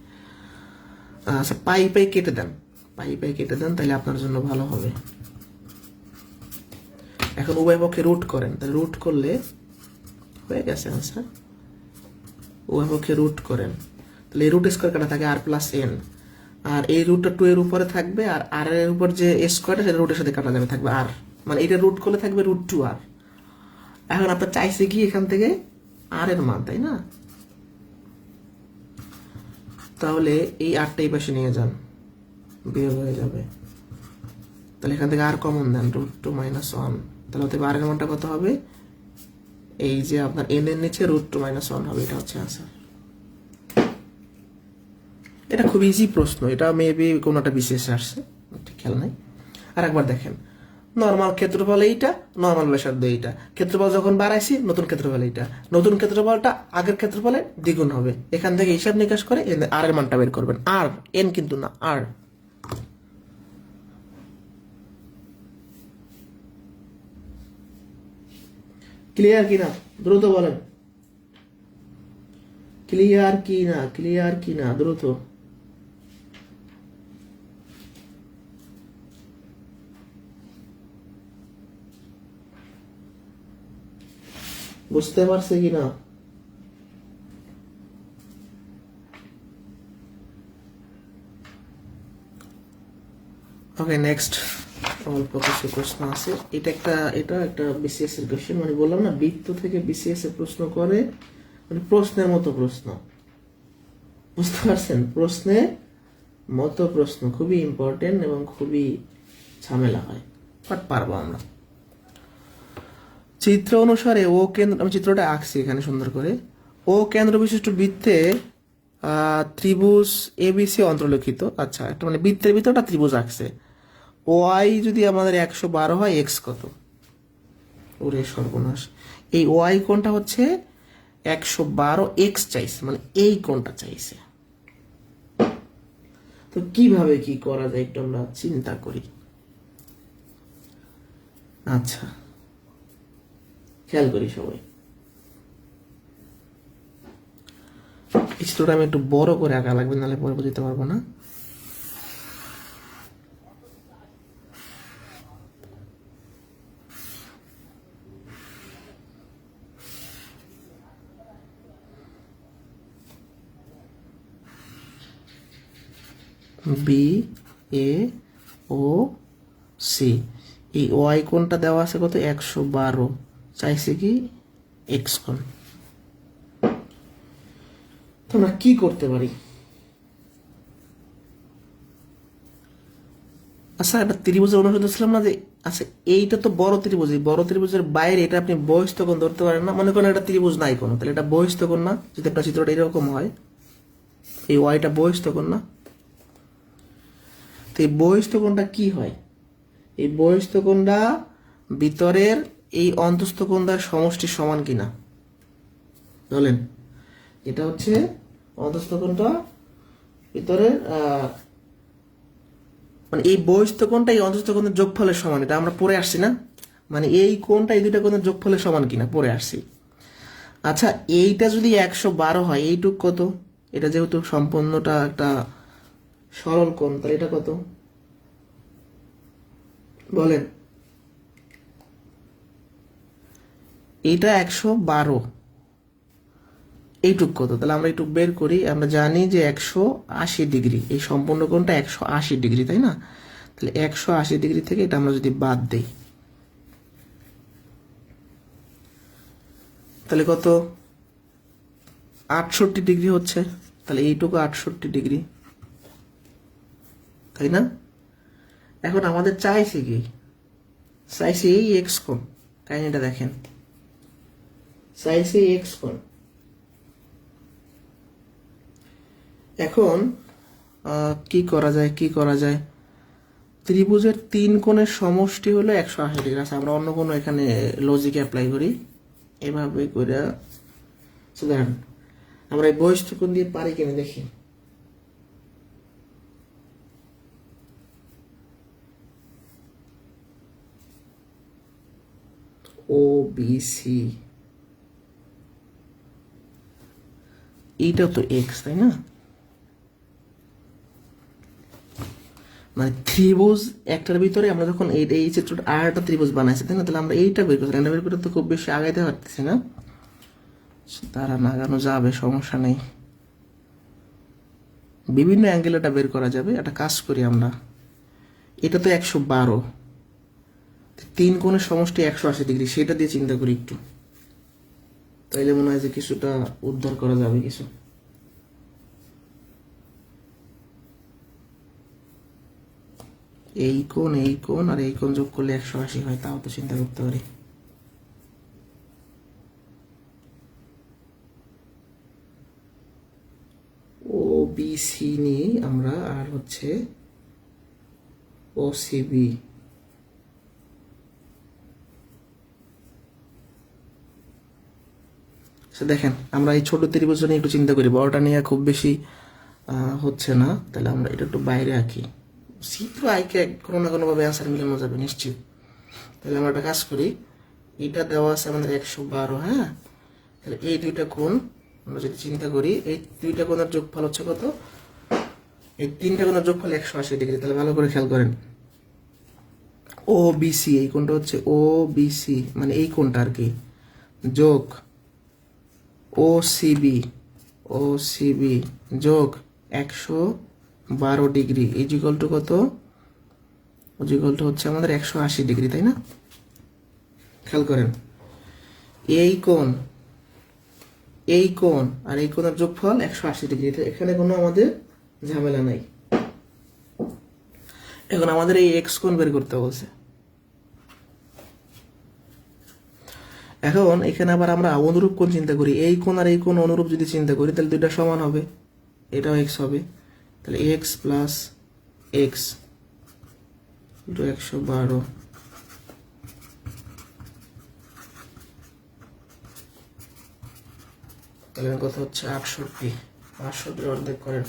[SPEAKER 1] আচ্ছা, পাই পাই কেটে দেন, পাই পাই কেটে দেন, তাহলে আপনার জন্য ভালো হবে। এখন উভয় পক্ষে রুট করেন, তাহলে রুট করলে হয়ে গেছে আনসার। উভয় পক্ষে রুট করেন, তাহলে এই রুট স্কোয়ার কাটা থাকে আর প্লাস এন, আর এই রুটটা 2 এর উপরে থাকবে, আর আর এর উপর যে স্কোয়ারটা সেটা রুটের সাথে কাটা যাবে, থাকবে আর, মানে এটা রুট করলে থাকবে √2 আর। এখন আপনার চাইছে কি এখান থেকে আর এর মান, তাই না? তাহলে এই আরটা এই পাশে নিয়ে যান, বিয়োগ হয়ে যাবে, তাহলে এখান থেকে আর কমন দেন, √2 - 1, তাহলে হতে আর এর মানটা কত হবে? এই যে আপনার এন এর নিচে √2 - 1 হবে, এটা হচ্ছে আনসার। এটা খুব ইজি প্রশ্ন, এটা মেবি কোনো একটা বিশেষ আসছে, ঠিক খেয়াল নাই। আর একবার দেখেন, নর্মাল ক্ষেত্রফল এইটা, নর্মাল ব্যাসার্ধ এইটা, ক্ষেত্রফল যখন বাড়াইছি নতুন ক্ষেত্রফল এইটা, নতুন ক্ষেত্রফলটা আগের ক্ষেত্রফলে দ্বিগুণ হবে। এখান থেকে হিসাব নিকাশ করে আর এর মানটা বের করবেন, আর এন কিন্তু না, আর। ক্লিয়ার কিনা দ্রুত বলেন, ক্লিয়ার কিনা, ক্লিয়ার কিনা দ্রুত। বুঝতে পারছে কিনা? ওকে, নেক্সট অল্প কিছু প্রশ্ন আছে। এটা একটা বিসিএস এর কোশ্চেন, মানে বললাম না বৃত্ত থেকে বিসিএস এর প্রশ্ন করে, মানে প্রশ্নের মতো প্রশ্ন, বুঝতে পারছেন? প্রশ্নের মতো প্রশ্ন খুবই ইম্পর্টেন্ট এবং খুবই ঝামেলা হয়, বাট পারবো আমরা। চিত্র অনুসারে ও কেন্দ্র, আমি চিত্রটা আঁকছি এখানে সুন্দর করে। ও কেন্দ্র বিশিষ্ট বৃত্তে ত্রিভুজ এবিসি অন্তর্লিখিত। আচ্ছা, একটা মানে বৃত্তের ভিতরে একটা ত্রিভুজ আঁকছে। ওয়াই যদি আমাদের 112 হয়, এক্স কত? ওরে সর্বনাশ, এই ওয়াই কোণটা হচ্ছে 112, এক্স চাইছে, মানে এই কোণটা চাইছে। তো কিভাবে কি করা যায় একটু আমরা চিন্তা করি। আচ্ছা, খেয়াল করি সবাই, এই চিত্রটা আমি একটু বড় করে আঁকা লাগবে, নাহলে পরে বুঝতে পারবো না। বি এ ও সি, এই ওয়াই কোণটা দেওয়া আছে কত? 112, চাইছে কি এক্স কোণ। তো আমরা কি করতে পারি? আচ্ছা, একটা ত্রিভুজের অনুসারে ছিলাম না যে, আচ্ছা এইটা তো বড় ত্রিভুজ, এই বড় ত্রিভুজের বাইরে এটা আপনি বহিস্থ কোণ ধরতে পারেন না। মনে করেন একটা ত্রিভুজ নাই কোনো, তাহলে এটা বহিস্থ কোণ না? যদি আপনার চিত্রটা এরকম হয়, এই ওয়াইটা বহিস্থ কোণ না? তো এই বহিস্থ কোণটা কি হয়? এই বহিস্থ কোণটা ভিতরের এই অন্তস্থ কোণটার সমষ্টির সমান কিনা বলেন। এটা হচ্ছে অন্তস্থ কোণটা ভিতরের মানে এই বহিস্থ কোণটা এই অন্তস্থ কোণের যোগফলের সমান, এটা আমরা পড়ে আসছি না? মানে এই কোণটা এই দুইটা কোণের যোগফলের সমান কিনা পড়ে আসছি। আচ্ছা, এইটা যদি 112 হয়, এইটুক কত? এটা যেহেতু সম্পূর্ণটা একটা সরল কোণ, তাহলে এটা কত বলেন? এইটা 112, এইটুক কত? তাহলে আমরা এইটুক বের করি। আমরা জানি যে 180 ডিগ্রি, এই সম্পূর্ণ কোণটা 180 ডিগ্রি, তাই না? তাহলে 180 ডিগ্রি থেকে এটা আমরা যদি বাদ দেই, তাহলে কত? 68 ডিগ্রি হচ্ছে। তাহলে এইটুকু 68 ডিগ্রি, তাই না? এখন আমাদের চাইছে কি? চাইছে এই এক্স কোণ, তাই না? এটা দেখেন, চাইছে এক্স কোণ। এখন কি করা যায়, কি করা যায়? ত্রিভুজের 3 কোণের সমষ্টি হলো 180 ডিগ্রি। আচ্ছা, আমরা অন্য কোনো এখানে লজিক অ্যাপ্লাই করি, এভাবে করে দেখেন আমরা এই বহিস্থ কোণ দিয়ে পারি কিনা দেখি। ও বি সি, এইটাও তো এক্স, তাই না? মানে ত্রিভুজ একটার ভিতরে আমরা যখন এই চিত্রটা আর একটা ত্রিভুজ বানাইছি, তাই না? তাহলে আমরা এইটা বের করছি, এটা বের করতে তো খুব বেশি আগাইতে পারতেছি না, তারা নাগানো যাবে, সমস্যা নেই। বিভিন্ন অ্যাঙ্গেল এটা বের করা যাবে। একটা কাজ করি আমরা, এটা তো 112, 3 কোণের সমষ্টি 180°, সেটা দিয়ে চিন্তা করি একটু, তাইলে মনে হয় যে কিছুটা উদ্ধার করা যাবে কিছু। এই কোণ আর এই কোণ যোগ করলে 180 হয়, তাও তো চিন্তা করতে পারি। ও বি সি নিয়ে আমরা, আর হচ্ছে ও সি বি, দেখেন আমরা এই ছোট ত্রিভুজ নিয়ে একটু চিন্তা করি, বড়টা নিয়ে খুব বেশি হচ্ছে না, তাহলে আমরা এটা একটু বাইরে আঁকি। চিত্র আঁকে কোনো না কোনোভাবে অ্যান্সার মিলানো যাবে নিশ্চিত। তাহলে আমরা একটা কাজ করি, এটা দেওয়া আছে আমাদের 112, হ্যাঁ? তাহলে এই দুইটা কোণ আমরা যদি চিন্তা করি, এই দুইটা কোণের যোগফল হচ্ছে কত? এই 3টা কোণের যোগফল 180°। তাহলে ভালো করে খেয়াল করেন, ও বি সি, এই কোণটা হচ্ছে ও বি সি, মানে এই কোণটা আর কি, যোগ ও সিবি, ও সিবি যোগ 112°, ইজিক্যাল টু কত? ইজিক্যাল টু হচ্ছে আমাদের 180°, তাই না? খেয়াল করেন, এই কোণ আর এই কোণের যোগফল 180°, এখানে কোনো আমাদের ঝামেলা নাই। এখন আমাদের এই এক্স কোণ বের করতে বলছে। এখন এখানে আবার আমরা অনুরূপ কোণ চিন্তা করি, এই কোণ আর এই কোণ অনুরূপ যদি চিন্তা করি, তাহলে দুইটা সমান হবে, এটাও এক্স হবে, তাহলে এক্স প্লাস এক্স 112, তাহলে কত হচ্ছে? 68, 68 অর্ধেক করেন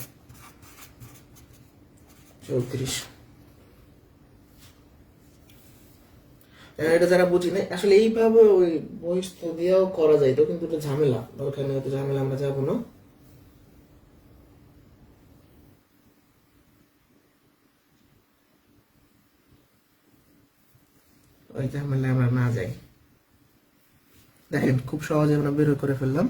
[SPEAKER 1] 34। এটা যারা বুঝি না আসলে, এইভাবে ওই বহিস্থ দিয়েও করা যায় তো, কিন্তু এটা ঝামেলা, দরকার নেই এত ঝামেলা, আমরা যাবো না। ওই ঝামেলা আমরা না যাই। দেখেন খুব সহজে আমরা বের করে ফেললাম,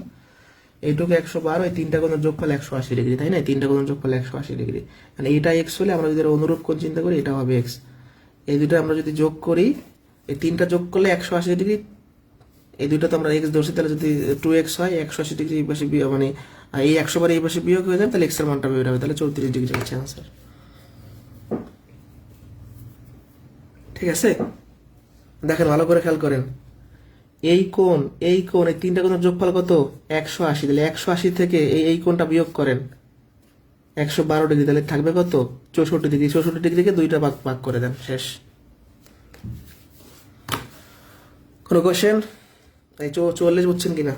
[SPEAKER 1] এইটুকু 112, এই 3টা কোণের যোগফল 180°, তাই না? 3টা কোণের যোগফল 180°, মানে এইটা এক্স হলে আমরা যদি অনুরূপ কোণ চিন্তা করি, এটা হবে এক্স। এই দুটো আমরা যদি যোগ করি, এই 3টা যোগ করলে 180°, এই দুটো তো আমরা এক্স ধরছি, তাহলে যদি 2x হয়, 180° এই পাশে মানে এই 100 বার এই পাশে বিয়োগ হয়ে যাবে, তাহলে এক্স এর মানটা বের হবে, তাহলে 34° হচ্ছে আনসার। ঠিক আছে, দেখেন ভালো করে খেয়াল করেন, এই কোণ এই 3টা কোণের যোগফল কত? 180, তাহলে 180 থেকে এই কোণটা বিয়োগ করেন 112°, তাহলে থাকবে কত? 64°। 64°কে দুইটা ভাগ করে দেন, শেষ। কোনো কোশ্চেন? এই 44 বুঝছেন কিনা?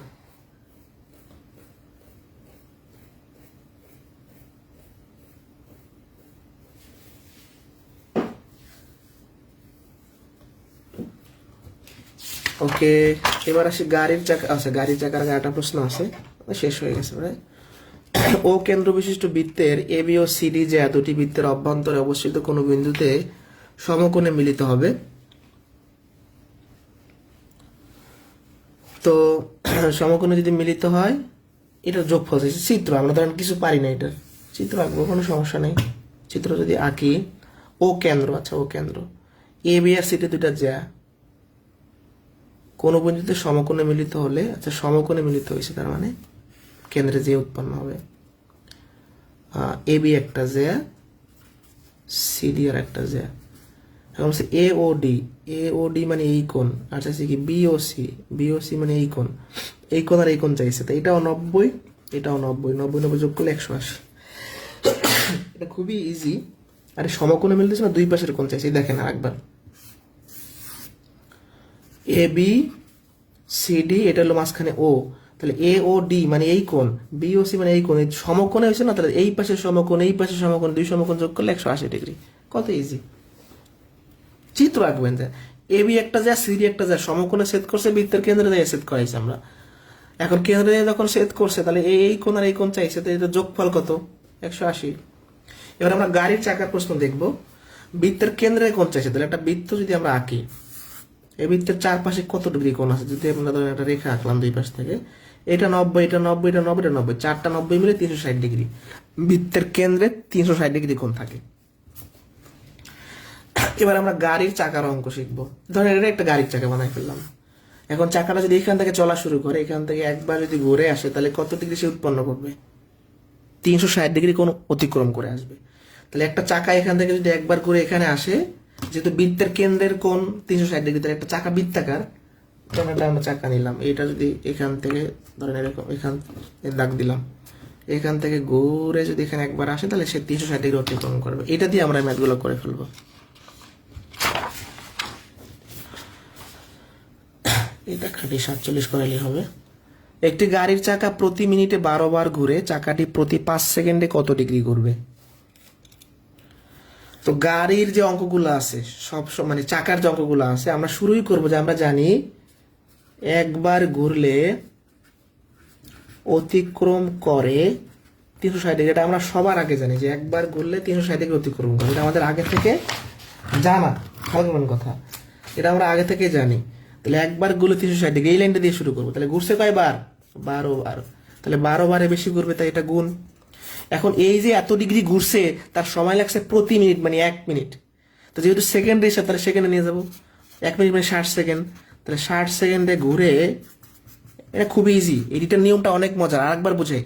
[SPEAKER 1] ওকে, এবার আসি গাড়ির চাকা। আচ্ছা, গাড়ির চাকার আগে একটা প্রশ্ন আছে, শেষ হয়ে গেছে প্রায়। ও কেন্দ্র বিশিষ্ট বৃত্তের এ বি ও সিডি যে দুটি বৃত্তের অভ্যন্তরে অবস্থিত কোনো বিন্দুতে সমকোণে মিলিত হবে। তো সমকোণে যদি মিলিত হয়, এটা যোগফল চিত্র, আমরা ধরেন কিছু পারি না, এটা চিত্র আঁকবো, কোনো সমস্যা নেই। চিত্র যদি আঁকি, ও কেন্দ্র, আচ্ছা ও কেন্দ্র, এ বি আর সিডি দুইটা যা কোনো বিন্দুতে সমকোণে মিলিত হলে, আচ্ছা সমকোণে মিলিত হয়েছে, তার মানে কেন্দ্রে যে উৎপন্ন হবে, এ বি একটা জ্যা, সিডি আর একটা জ্যা। এখন হচ্ছে এ ও ডি মানে এই কোণ, আর চাইছে কি বিওসি মানে এই কোণ, এই কোণ আর এই কোণ চাইছে, তো এটাও 90, এটাও 90, 90 যোগ করলে 180। এটা খুবই ইজি। আরে সমকোণে মিলতেছে না, দুই পাশের কোণ চাইছে, দেখেন আরেকবার, এ বি সিডি, এটা হলো মাঝখানে ও, তাহলে এ ও ডি মানে এই কোণ, বিওসি মানে এই কোণ, সমকোণে হয়েছে না, তাহলে এই পাশের সমকোণ এই পাশের সমকোণ, দুই সমকোণ যোগ করলে 180°। কত ইজি। চিত্র আঁকবেন, এবি একটা যা সিডি একটা যা সমকোণে ছেদ করছে, বৃত্তের কেন্দ্রে দিয়ে ছেদ করাইছে আমরা। এখন কেন্দ্রে দিয়ে যখন ছেদ করছে তাহলে এই কোণ আর এই কোণ চাইছে, তো এটা যোগফল কত? 180। এবার আমরা গাড়ির চাকার প্রশ্ন দেখব। বৃত্তের কেন্দ্রে কোণ চাইছে, তাহলে একটা বৃত্ত যদি আমরা আঁকি, এই বৃত্তের চারপাশে কত ডিগ্রি কোণ আছে, যদি আমরা ধরেন একটা রেখা আঁকলাম দুই পাশ থেকে, এটা 90, এটা 90, এটা 90, এটা 90, চারটা 90 মিলে 360 ডিগ্রি। বৃত্তের কেন্দ্রে 360 ডিগ্রি কোণ থাকে। এবার আমরা গাড়ির চাকার অঙ্ক শিখবো। ধরেন এটা একটা গাড়ির চাকা বানাই ফেললাম। এখন চাকাটা যদি এখান থেকে চলা শুরু করে, এখান থেকে একবার যদি ঘুরে আসে, তাহলে কত ডিগ্রি সে উৎপন্ন করবে? 360 ডিগ্রি কোণ অতিক্রম করে আসবে। তাহলে একটা চাকা এখান থেকে যদি একবার ঘুরে এখানে আসে, যেহেতু বৃত্তের কেন্দ্রের কোণ 360 ডিগ্রি, তাহলে একটা চাকা বৃত্তাকার, তখন একটা আমরা চাকা নিলাম, এটা যদি এখান থেকে ধরেন এরকম এখান দাগ দিলাম, এখান থেকে ঘুরে যদি এখানে একবার আসে, তাহলে সে 360 ডিগ্রি অতিক্রম করবে। এটা দিয়ে আমরা ম্যাথগুলো করে ফেলবো। এটা খাটি 47 করাইলে হবে। একটি গাড়ির চাকা প্রতি মিনিটে 12 বার ঘুরে চাকাটি প্রতি 5 সেকেন্ডে কত ডিগ্রি ঘুরবে? তো গাড়ির যে অঙ্কগুলো আছে সব মানে চাকার যে অঙ্কগুলো আছে, আমরা শুরুই করবো যে আমরা জানি একবার ঘুরলে অতিক্রম করে 360 ডিগ্রি। এটা আমরা সবার আগে জানি যে একবার ঘুরলে 360 ডিগ্রি অতিক্রম করে, এটা আমাদের আগে থেকে জানা সাধারণ কথা, এটা আমরা আগে থেকে জানি। তাহলে একবার ঘুরলে 360 ডিগ্রি, এই লাইনটা দিয়ে শুরু করবো। তাহলে ঘুরছে কয়বার? 12 বার। তাহলে 12 বারে বেশি ঘুরবে, তাই এটা গুণ। এখন এই যে এত ডিগ্রি ঘুরছে, তার সময় লাগছে প্রতি মিনিট, মানে 1 মিনিট। তো যেহেতু সেকেন্ড হিসাব, তাহলে সেকেন্ডে নিয়ে যাবো। 1 মিনিট মানে 60 সেকেন্ড। তাহলে 60 সেকেন্ডে ঘুরে, এটা খুব ইজি, এটার নিয়মটা অনেক মজার, আরেকবার বুঝাই।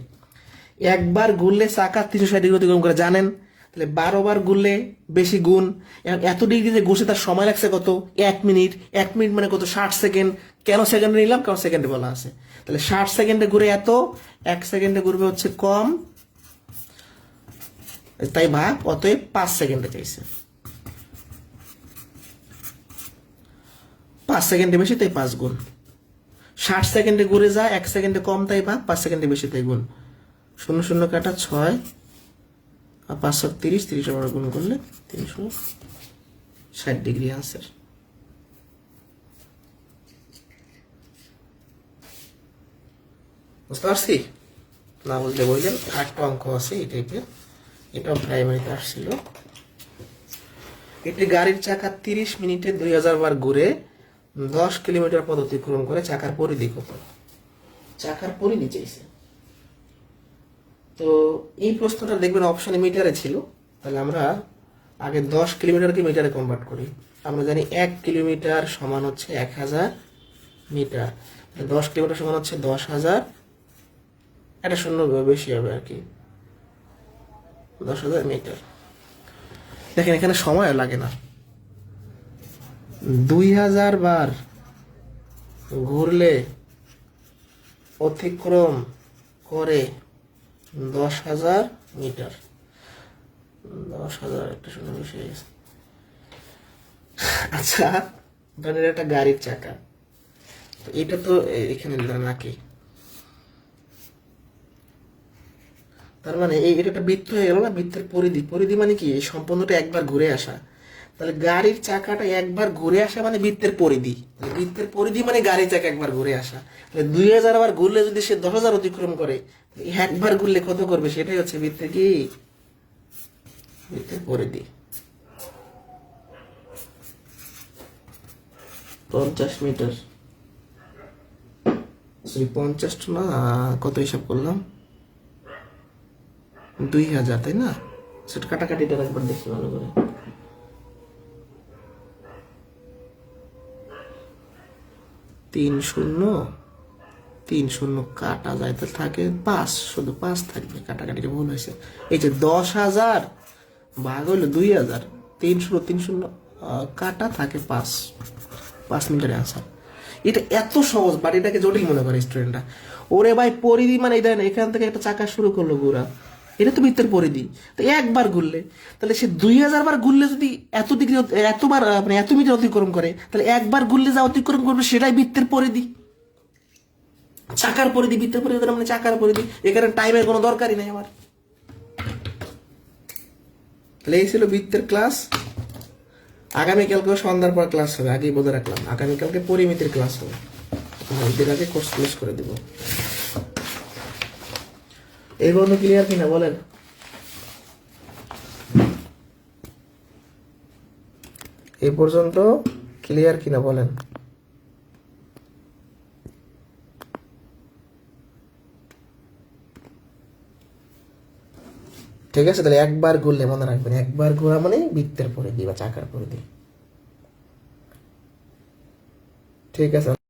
[SPEAKER 1] একবার ঘুরলে চাকা 360 ডিগ্রি অতিক্রম করে জানেন, তাহলে 12 বার ঘুরলে বেশি গুণ। এত ডিগ্রি যে ঘুরছে তার সময় লাগছে কত? 1 মিনিট। 1 মিনিট মানে কত? 60 সেকেন্ড। কেন সেকেন্ডে নিলাম? কারণ সেকেন্ডে বলা আছে। তাহলে 60 সেকেন্ডে ঘুরে এত, 1 সেকেন্ডে ঘুরবে হচ্ছে কম, তাই ভাগ, অতএব 5 সেকেন্ডে চাইছে। 5 সেকেন্ডে বেশি, তাই 5 গুণ। 60 সেকেন্ডে ঘুরে যায়, 1 সেকেন্ডে কম, তাই ভাগ, 5 সেকেন্ডে বেশি, তাই গুণ। 0 0 কাটা 6 আর 5 7 30, 30 আমরা গুণ করলে 360 ডিগ্রি আনসার। বুঝতে পারছি? না বুঝলে বললেন। আরেকটা অঙ্ক আছে এই টাইপের, এটাও প্রাইমারিতে আসছিল। একটি গাড়ির চাকা 30 মিনিটে 2000 বার ঘুরে 10 কিলোমিটার পথ অতিক্রম করে, চাকার পরিধি কত? চাকার পরিধি চাইছে। তো এই প্রশ্নটা দেখবেন অপশনে মিটারে ছিল, তাহলে আমরা আগে 10 কিলোমিটারকে মিটারে কনভার্ট করি। আমরা জানি 1 কিলোমিটার সমান হচ্ছে 1000 মিটার, 10 কিলোমিটার সমান হচ্ছে 10,000, এটা শূন্য বেশি হবে আর কি, 10,000 মিটার। দেখেন এখানে সময় লাগে না, 2000 বার ঘুরলে অতিক্রম করে 10,000 মিটার। 10,000 একটা শূন্য বেশি হয়ে গেছে। আচ্ছা ধরেন একটা গাড়ির চাকা, তো এটা তো এখানে নাকি, তার মানে এটা একটা বৃত্ত হয়ে গেল না? বৃত্তের পরিধি, পরিধি মানে কি? এই সম্পূর্ণটা একবার ঘুরে আসা। তাহলে গাড়ির চাকাটা একবার ঘুরে আসা মানে বৃত্তের পরিধি, বৃত্তের পরিধি মানে গাড়ির চাকা একবার ঘুরে আসা। তাহলে 2000 বার ঘুরলে যদি সে 10,000 অতিক্রম করে, একবার ঘুরলে কত করবে? সেটাই হচ্ছে বৃত্তের কি? বৃত্তের পরিধি। 50 মিটার, সরি 50 না, কত হিসাব করলাম? 2000, তাই না? সেটা কাটাকাটিটা একবার দেখি ভালো করে। 3 0 3 0 কাটা যায় তো থাকে 5, শুধু 5 থাকবে, কাটাকাটিটা ভুল হয়েছে। এই যে 10,000 ভাগ হইলো 2000, 3 0 3 0 কাটা থাকে 5 মিটারের আনসার। এটা এত সহজ, বাট এটাকে জটিল মনে করে স্টুডেন্টরা। ওরে ভাই পরিধি মানে এটা, এখান থেকে একটা চাকা শুরু করলো ঘোরা, এটা তো বৃত্তের পরিধি। তো একবার ঘুরলে, তাহলে সে 2000 বার ঘুরলে যদি এত ডিগ্রি, এতবার মানে এত মিটার অতিক্রম করে, তাহলে একবার ঘুরলে যা অতিক্রম করবে সেটাই বৃত্তের পরিধি। চাকার পরিধি, বৃত্তের পরিধি মানে চাকার পরিধি। এখানে টাইমের কোনো দরকারই নাই আমার। তাহলে এই ছিল বৃত্তের ক্লাস। আগামীকালকে সন্ধ্যার পর ক্লাস হবে, আগেই বলে রাখলাম। আগামীকালকে পরিমিতির ক্লাস হবে, ঈদের আগে কোর্স ক্লোজ করে দিব। এই বন্ধু ক্লিয়ার কিনা বলেন? এই পর্যন্ত ক্লিয়ার কিনা বলেন? ঠিক আছে, তাহলে একবার ঘুরলে মনে রাখবেন, একবার ঘোরা মানে বৃত্তের পরে দিই বা চাকার পরে দিই। ঠিক আছে।